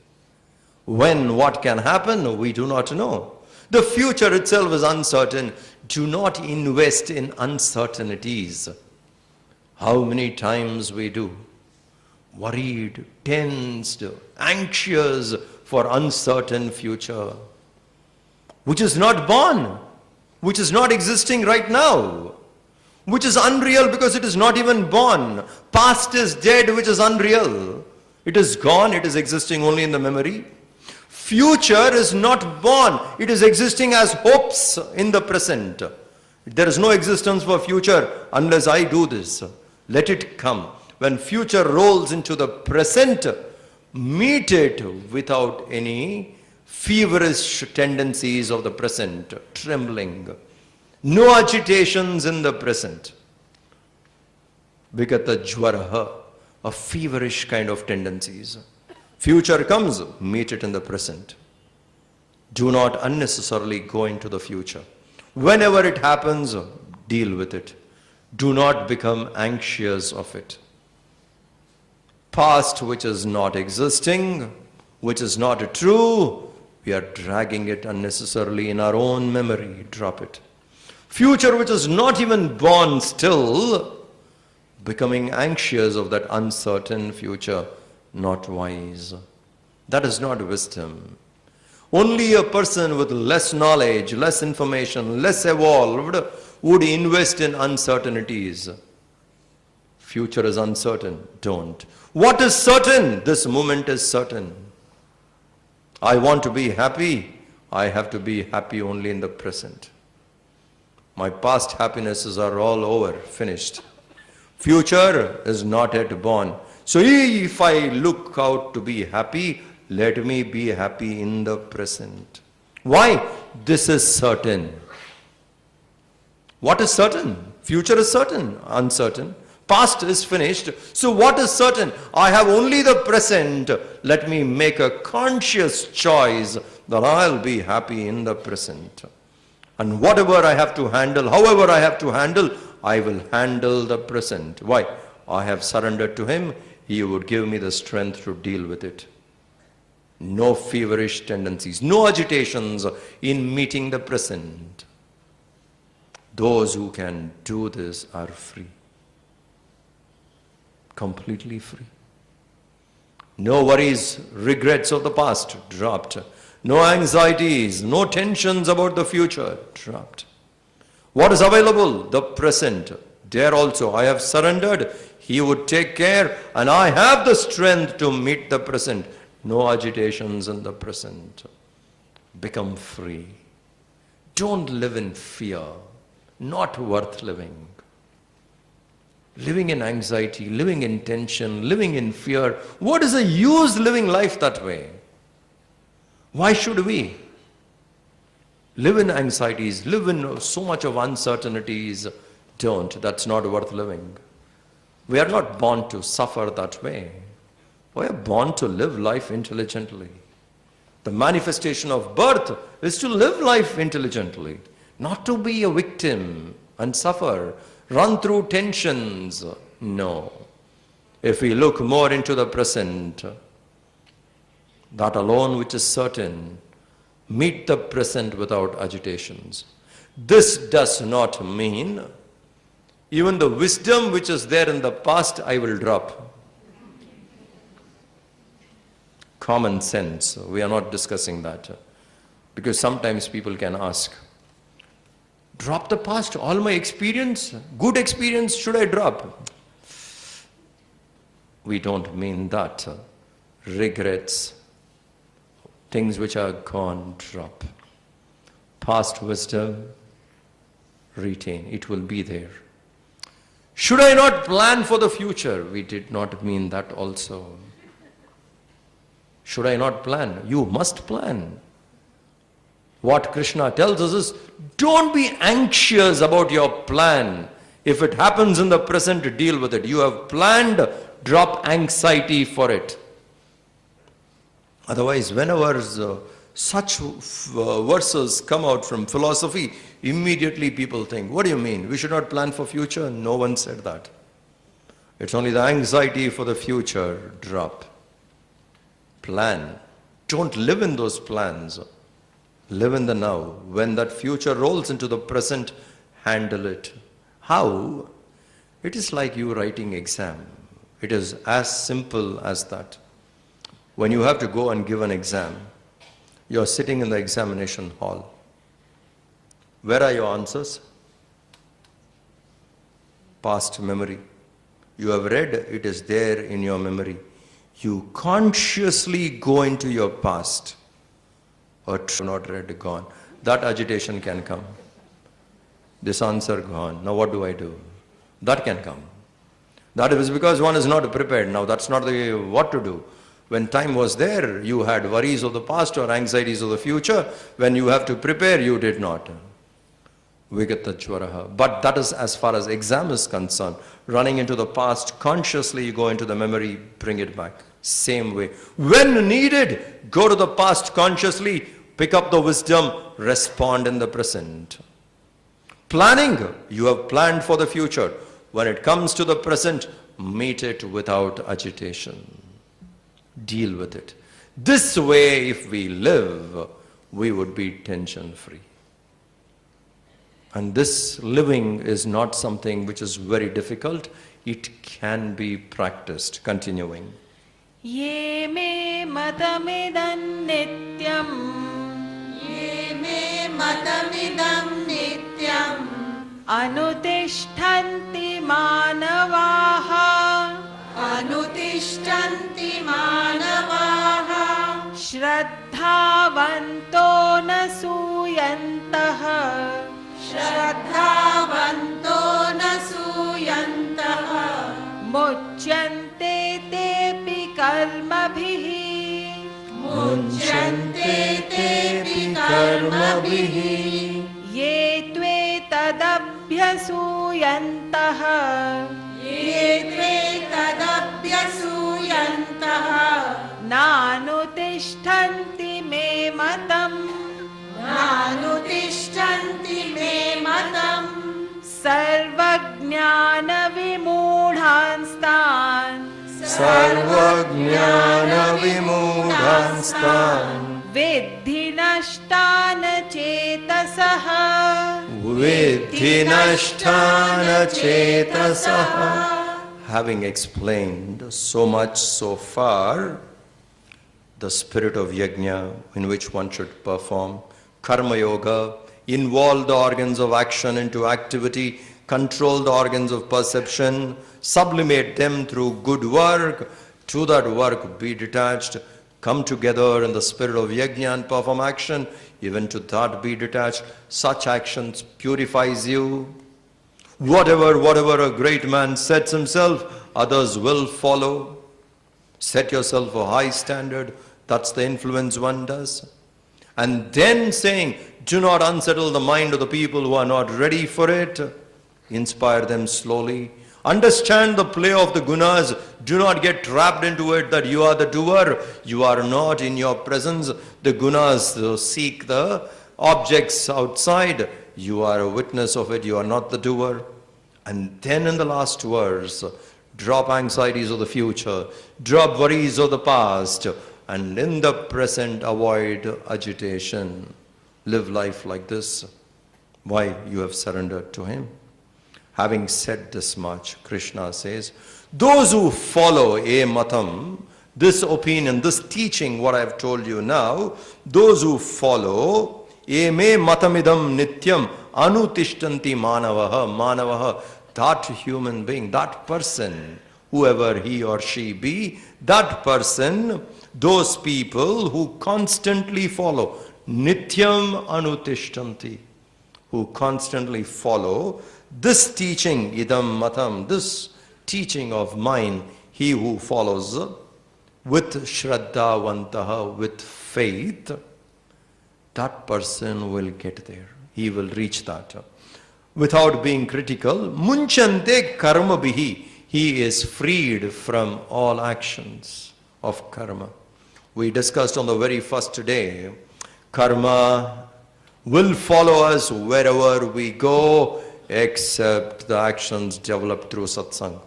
When, what can happen, we do not know. The future itself is uncertain. Do not invest in uncertainties. How many times we do? Worried, tensed, anxious for uncertain future, which is not born, which is not existing right now, which is unreal because it is not even born. Past is dead, which is unreal. It is gone, it is existing only in the memory. Future is not born, it is existing as hopes in the present. There is no existence for future unless I do this. Let it come. When future rolls into the present, meet it without any feverish tendencies of the present, trembling. No agitations in the present. Vikata jwaraha, a feverish kind of tendencies. Future comes, meet it in the present. Do not unnecessarily go into the future. Whenever it happens, deal with it. Do not become anxious of it. Past which is not existing, which is not true, we are dragging it unnecessarily in our own memory. Drop it. Future which is not even born still, becoming anxious of that uncertain future, not wise. That is not wisdom. Only a person with less knowledge, less information, less evolved would invest in uncertainties. Future is uncertain. Don't. What is certain? This moment is certain. I want to be happy. I have to be happy only in the present. My past happinesses are all over, finished. Future is not yet born. So if I look out to be happy, let me be happy in the present. Why? This is certain. What is certain? Future is certain, uncertain. Past is finished. So what is certain? I have only the present. Let me make a conscious choice that I'll be happy in the present. And whatever I have to handle, however I have to handle, I will handle the present. Why? I have surrendered to Him. He would give me the strength to deal with it. No feverish tendencies, no agitations in meeting the present. Those who can do this are free. Completely free. No worries, regrets of the past, dropped. No anxieties, no tensions about the future, dropped. What is available? The present. There also, I have surrendered. He would take care, and I have the strength to meet the present. No agitations in the present. Become free. Don't live in fear. Not worth living. Living in anxiety, living in tension, living in fear. What is the use living life that way? Why should we live in anxieties, live in so much of uncertainties? Don't. That's not worth living. We are not born to suffer that way. We are born to live life intelligently. The manifestation of birth is to live life intelligently, not to be a victim and suffer, run through tensions. No. If we look more into the present, that alone which is certain, meet the present without agitations. This does not mean even the wisdom which is there in the past I will drop. Common sense, we are not discussing that. Because sometimes people can ask, drop the past, all my experience, good experience, should I drop? We don't mean that. Regrets, things which are gone, drop. Past wisdom, retain. It will be there. Should I not plan for the future? We did not mean that also. Should I not plan? You must plan. What Krishna tells us is, don't be anxious about your plan. If it happens in the present, deal with it. You have planned, Drop anxiety for it. Otherwise, whenever such verses come out from philosophy, immediately people think, what do you mean? We should not plan for future? No one said that. It's only the anxiety for the future. Drop. Plan. Don't live in those plans. Live in the now. When that future rolls into the present, handle it. How? It is like you writing exam. It is as simple as that. When you have to go and give an exam, you are sitting in the examination hall. Where are your answers? Past memory. You have read, it is there in your memory. You consciously go into your past. Or not read, gone. That agitation can come. This answer gone. Now what do I do? That can come. That is because one is not prepared. Now that's not the what to do. When time was there, you had worries of the past or anxieties of the future. When you have to prepare, you did not. Vigata jwaraha. But that is as far as exam is concerned. Running into the past, consciously you go into the memory, bring it back. Same way. When needed, go to the past consciously, pick up the wisdom, respond in the present. Planning, you have planned for the future. When it comes to the present, meet it without agitation. Deal with it. This way, if we live, we would be tension-free. And this living is not something which is very difficult. It can be practiced. Continuing. Ye me matamidam nityam. Ye me matamidam nityam. Anutishtanti manavaha. Anutishtanti manavaha. Shraddhavanto nasuyantaha. Shraddhavanto nasuyantaha. Muchyante tepi karmabhihi. Muchyante tepi karmabhihi. Ye tve tadabhyasuyantaha. Ye tve tadabhyasuyantaha. Nanutishtanti me matam. Nanutishtanti me matam. Sarvajnana vimudhanstan. Sarvajnana vimudhanstan. Viddhi nashtana chetasaha. Viddhi nashtana chetasaha. Having explained so much so far, the spirit of yajna in which one should perform, karma yoga, involve the organs of action into activity, control the organs of perception, sublimate them through good work, to that work be detached, come together in the spirit of yajna and perform action, even to that be detached. Such actions purifies you. Whatever a great man sets himself, others will follow. Set yourself a high standard. That's the influence one does. And then saying, do not unsettle the mind of the people who are not ready for it. Inspire them slowly. Understand the play of the gunas. Do not get trapped into it that you are the doer. You are not in your presence. The gunas seek the objects outside. You are a witness of it. You are not the doer. And then in the last verse, drop anxieties of the future. Drop worries of the past. And in the present, avoid agitation. Live life like this. Why? You have surrendered to Him. Having said this much, Krishna says, those who follow matam, this opinion, this teaching, what I have told you now, those who follow, me matamidam nityam anutishtanti manavaha, that human being, that person, whoever he or she be, that person, those people who constantly follow, nityam anutishtanti, who constantly follow this teaching, idam matam, this teaching of mine, he who follows with shraddhavantaha, with faith, that person will get there. He will reach that. Without being critical, munchante karma bihi, he is freed from all actions of karma. We discussed on the very first day, karma will follow us wherever we go, except the actions developed through satsang.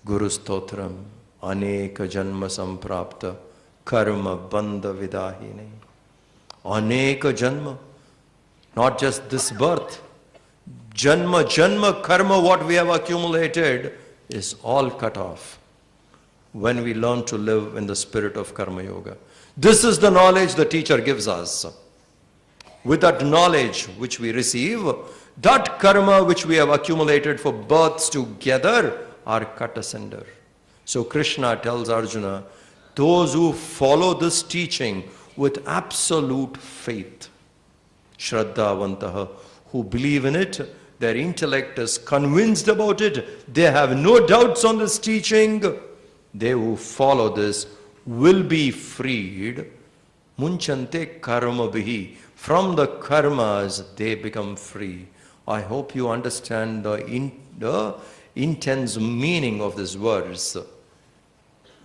Guru Stotram, Aneka Janma Samprapta, Karma Bandha Vidahine. Aneka Janma, not just this birth. Janma karma, what we have accumulated, is all cut off when we learn to live in the spirit of Karma Yoga. This is the knowledge the teacher gives us. With that knowledge which we receive, that karma which we have accumulated for births together are cut asunder. So Krishna tells Arjuna, those who follow this teaching with absolute faith, Shraddhavantaha, who believe in it, their intellect is convinced about it, they have no doubts on this teaching, they who follow this will be freed. Munchante karma bihi. From the karmas, they become free. I hope you understand the intense meaning of this verse.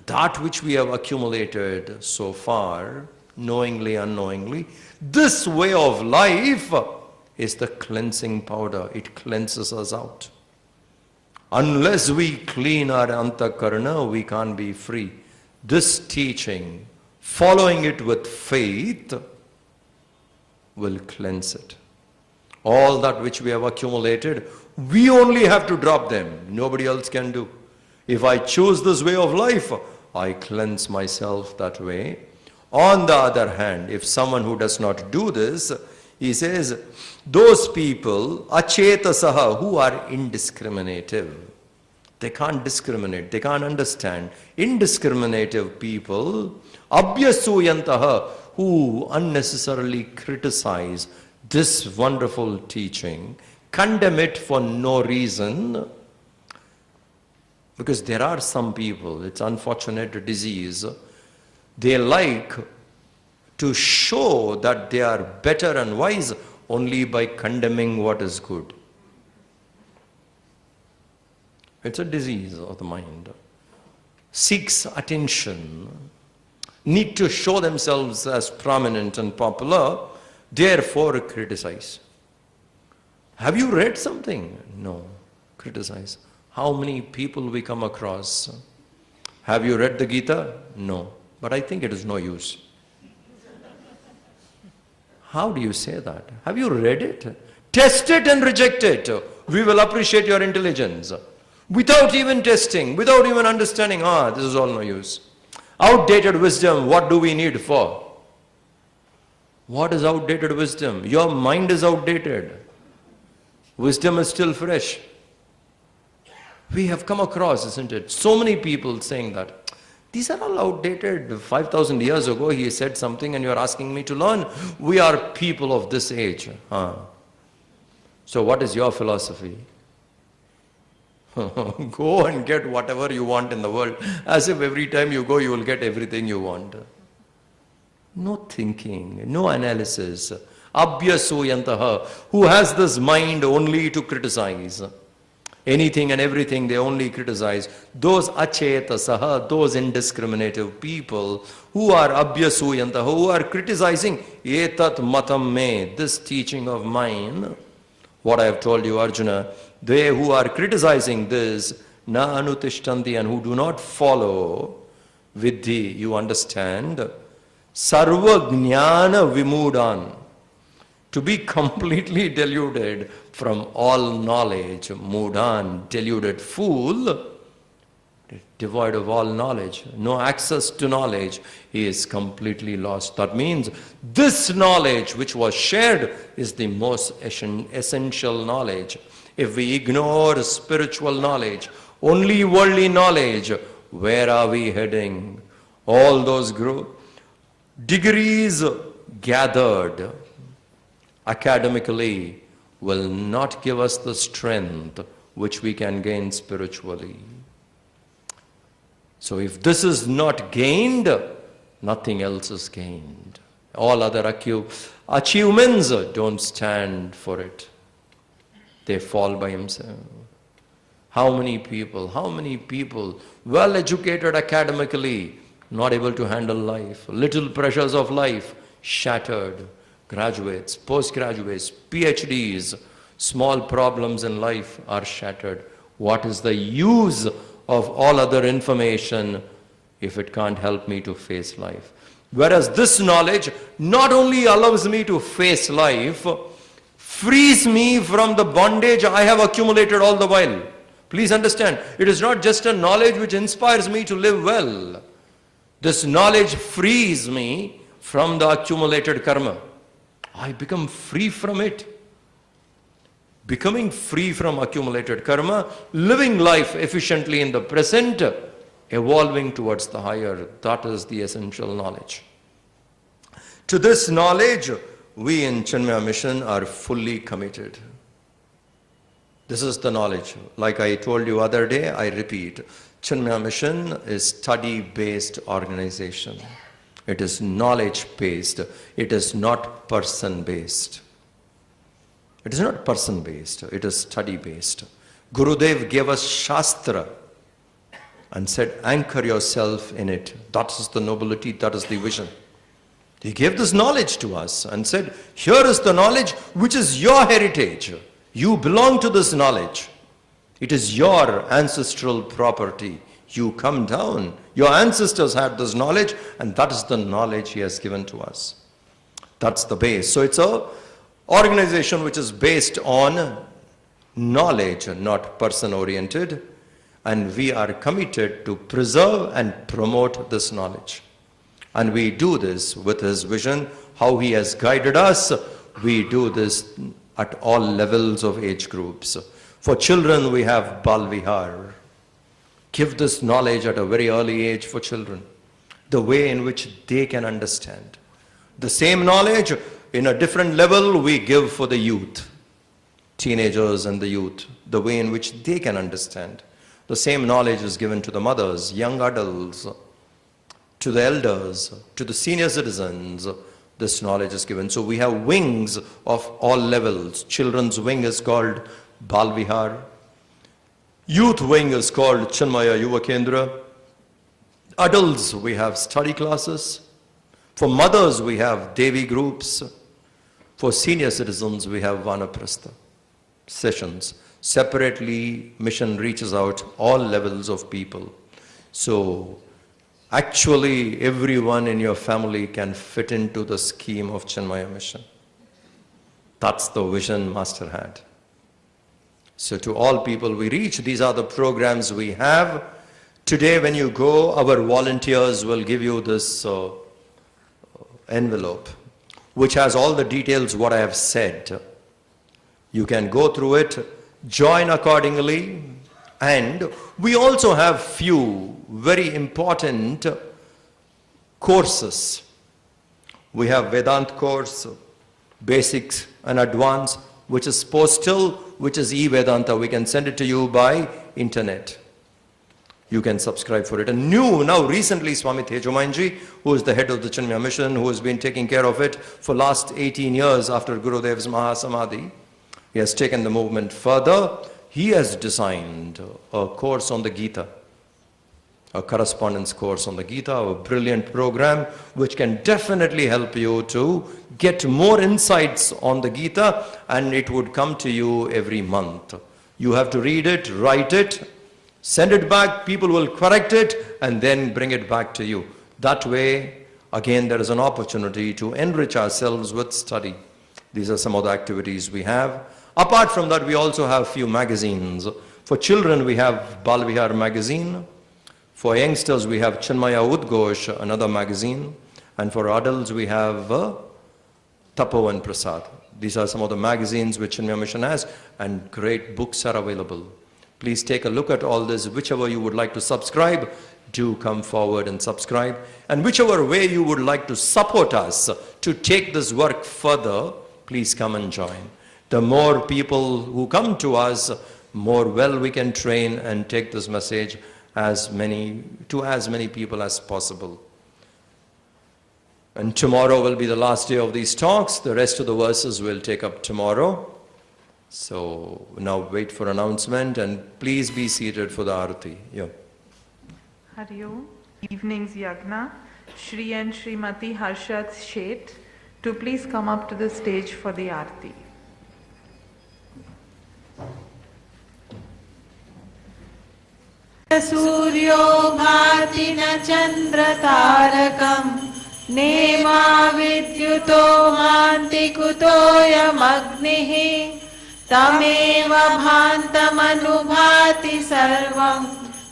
That which we have accumulated so far, knowingly, unknowingly, this way of life is the cleansing powder. It cleanses us out. Unless we clean our antakarna, we can't be free. This teaching, following it with faith, will cleanse it. All that which we have accumulated, we only have to drop them. Nobody else can do. If I choose this way of life, I cleanse myself that way. On the other hand, if someone who does not do this, he says, those people, achetasaha, who are indiscriminative. They can't discriminate, they can't understand. Indiscriminative people, abhyasuyantaha, who unnecessarily criticize this wonderful teaching, condemn it for no reason. Because there are some people, it's unfortunate disease, they like to show that they are better and wise only by condemning what is good. It's a disease of the mind. Seeks attention, need to show themselves as prominent and popular, therefore criticize. Have you read something? No, criticize. How many people we come across? Have you read the Gita? No, but I think it is no use. How do you say that? Have you read it? Test it and reject it. We will appreciate your intelligence. Without even testing, without even understanding, this is all no use. Outdated wisdom, what do we need for? What is outdated wisdom? Your mind is outdated. Wisdom is still fresh. We have come across, isn't it? So many people saying that. These are all outdated. 5,000 years ago he said something and you are asking me to learn. We are people of this age. So what is your philosophy? Go and get whatever you want in the world. As if every time you go you will get everything you want. No thinking, no analysis. Abhyasuyantaha, who has this mind only to criticize. Anything and everything they only criticize. Those achetasaha, those indiscriminative people who are abhyasuyantaha, who are criticizing etat matam me, this teaching of mine. What I have told you, Arjuna, they who are criticizing this, na anutishtanti, and who do not follow vidhi, you understand, sarva jnana vimudan, to be completely deluded from all knowledge, mudan, deluded fool, devoid of all knowledge, no access to knowledge, he is completely lost. That means this knowledge which was shared is the most essential knowledge. If we ignore spiritual knowledge, only worldly knowledge, where are we heading? All those degrees gathered academically will not give us the strength which we can gain spiritually. So if this is not gained, nothing else is gained. All other achievements don't stand for it. They fall by himself. How many people, well educated academically, not able to handle life, little pressures of life, shattered. Graduates, postgraduates, PhDs, small problems in life are shattered. What is the use of all other information if it can't help me to face life? Whereas this knowledge not only allows me to face life, frees me from the bondage I have accumulated all the while. Please understand, it is not just a knowledge which inspires me to live well. This knowledge frees me from the accumulated karma. I become free from it. Becoming free from accumulated karma, living life efficiently in the present, evolving towards the higher, that is the essential knowledge. To this knowledge, we in Chinmaya Mission are fully committed. This is the knowledge. Like I told you other day, I repeat, Chinmaya Mission is study-based organization. It is knowledge-based. It is not person-based. It is not person-based. It is study-based. Gurudev gave us Shastra and said, anchor yourself in it. That is the nobility, that is the vision. He gave this knowledge to us and said, here is the knowledge which is your heritage. You belong to this knowledge. It is your ancestral property. You come down. Your ancestors had this knowledge, and that is the knowledge he has given to us. That's the base. So it's a organization which is based on knowledge, not person-oriented, and we are committed to preserve and promote this knowledge. And we do this with his vision, how he has guided us. We do this at all levels of age groups. For children, we have Bal Vihar. Give this knowledge at a very early age for children, the way in which they can understand. The same knowledge in a different level we give for the youth, teenagers and the youth, the way in which they can understand. The same knowledge is given to the mothers, young adults, to the elders, to the senior citizens. This knowledge is given. So we have wings of all levels. Children's wing is called Bal Vihar. Youth wing is called Chinmaya Yuva Kendra. Adults, we have study classes. For mothers, we have Devi groups. For senior citizens, we have Vanaprastha sessions. Separately, mission reaches out all levels of people. So, actually, everyone in your family can fit into the scheme of Chinmaya Mission. That's the vision Master had. So to all people we reach, these are the programs we have. Today when you go, our volunteers will give you this envelope, which has all the details what I have said. You can go through it, join accordingly, and we also have few very important courses. We have Vedant course, basics and advanced, which is postal, which is e-Vedanta. We can send it to you by internet. You can subscribe for it. And now recently, Swami Tejomayanji, who is the head of the Chinmaya Mission, who has been taking care of it for last 18 years after Gurudev's Mahasamadhi, he has taken the movement further. He has designed a course on the Gita, a correspondence course on the Gita, a brilliant program which can definitely help you to get more insights on the Gita, and it would come to you every month. You have to read it, write it, send it back, people will correct it, and then bring it back to you. That way, again, there is an opportunity to enrich ourselves with study. These are some of the activities we have. Apart from that, we also have few magazines. For children, we have Bal Vihar magazine. For youngsters, we have Chinmaya Udghosh, another magazine. And for adults, we have Tapovan Prasad. These are some of the magazines which Chinmaya Mission has, and great books are available. Please take a look at all this. Whichever you would like to subscribe, do come forward and subscribe. And whichever way you would like to support us to take this work further, please come and join. The more people who come to us, more well we can train and take this message to as many people as possible. And tomorrow will be the last day of these talks. The rest of the verses we'll take up tomorrow. So now wait for announcement and please be seated for the Arati. Yeah. Hari Om. Evening's Yagna, Shri and Srimati Harshat Sheth, to please come up to the stage for the Aarti. सूर्यो भाति न चन्द्रतारकम् नेमा विद्युतो भान्ति कुतोऽयमग्निः तमेव भान्तमनुभाति सर्वम्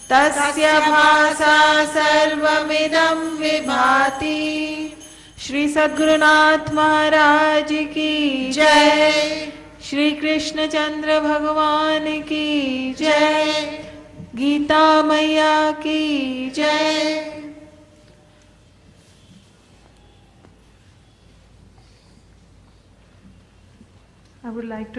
तस्य भासा सर्वमिदं विभाति। श्री सद्गुरुनाथ महाराज की जय। श्री कृष्ण चंद्र भगवान की जय। गीता मैया की जय। I would like to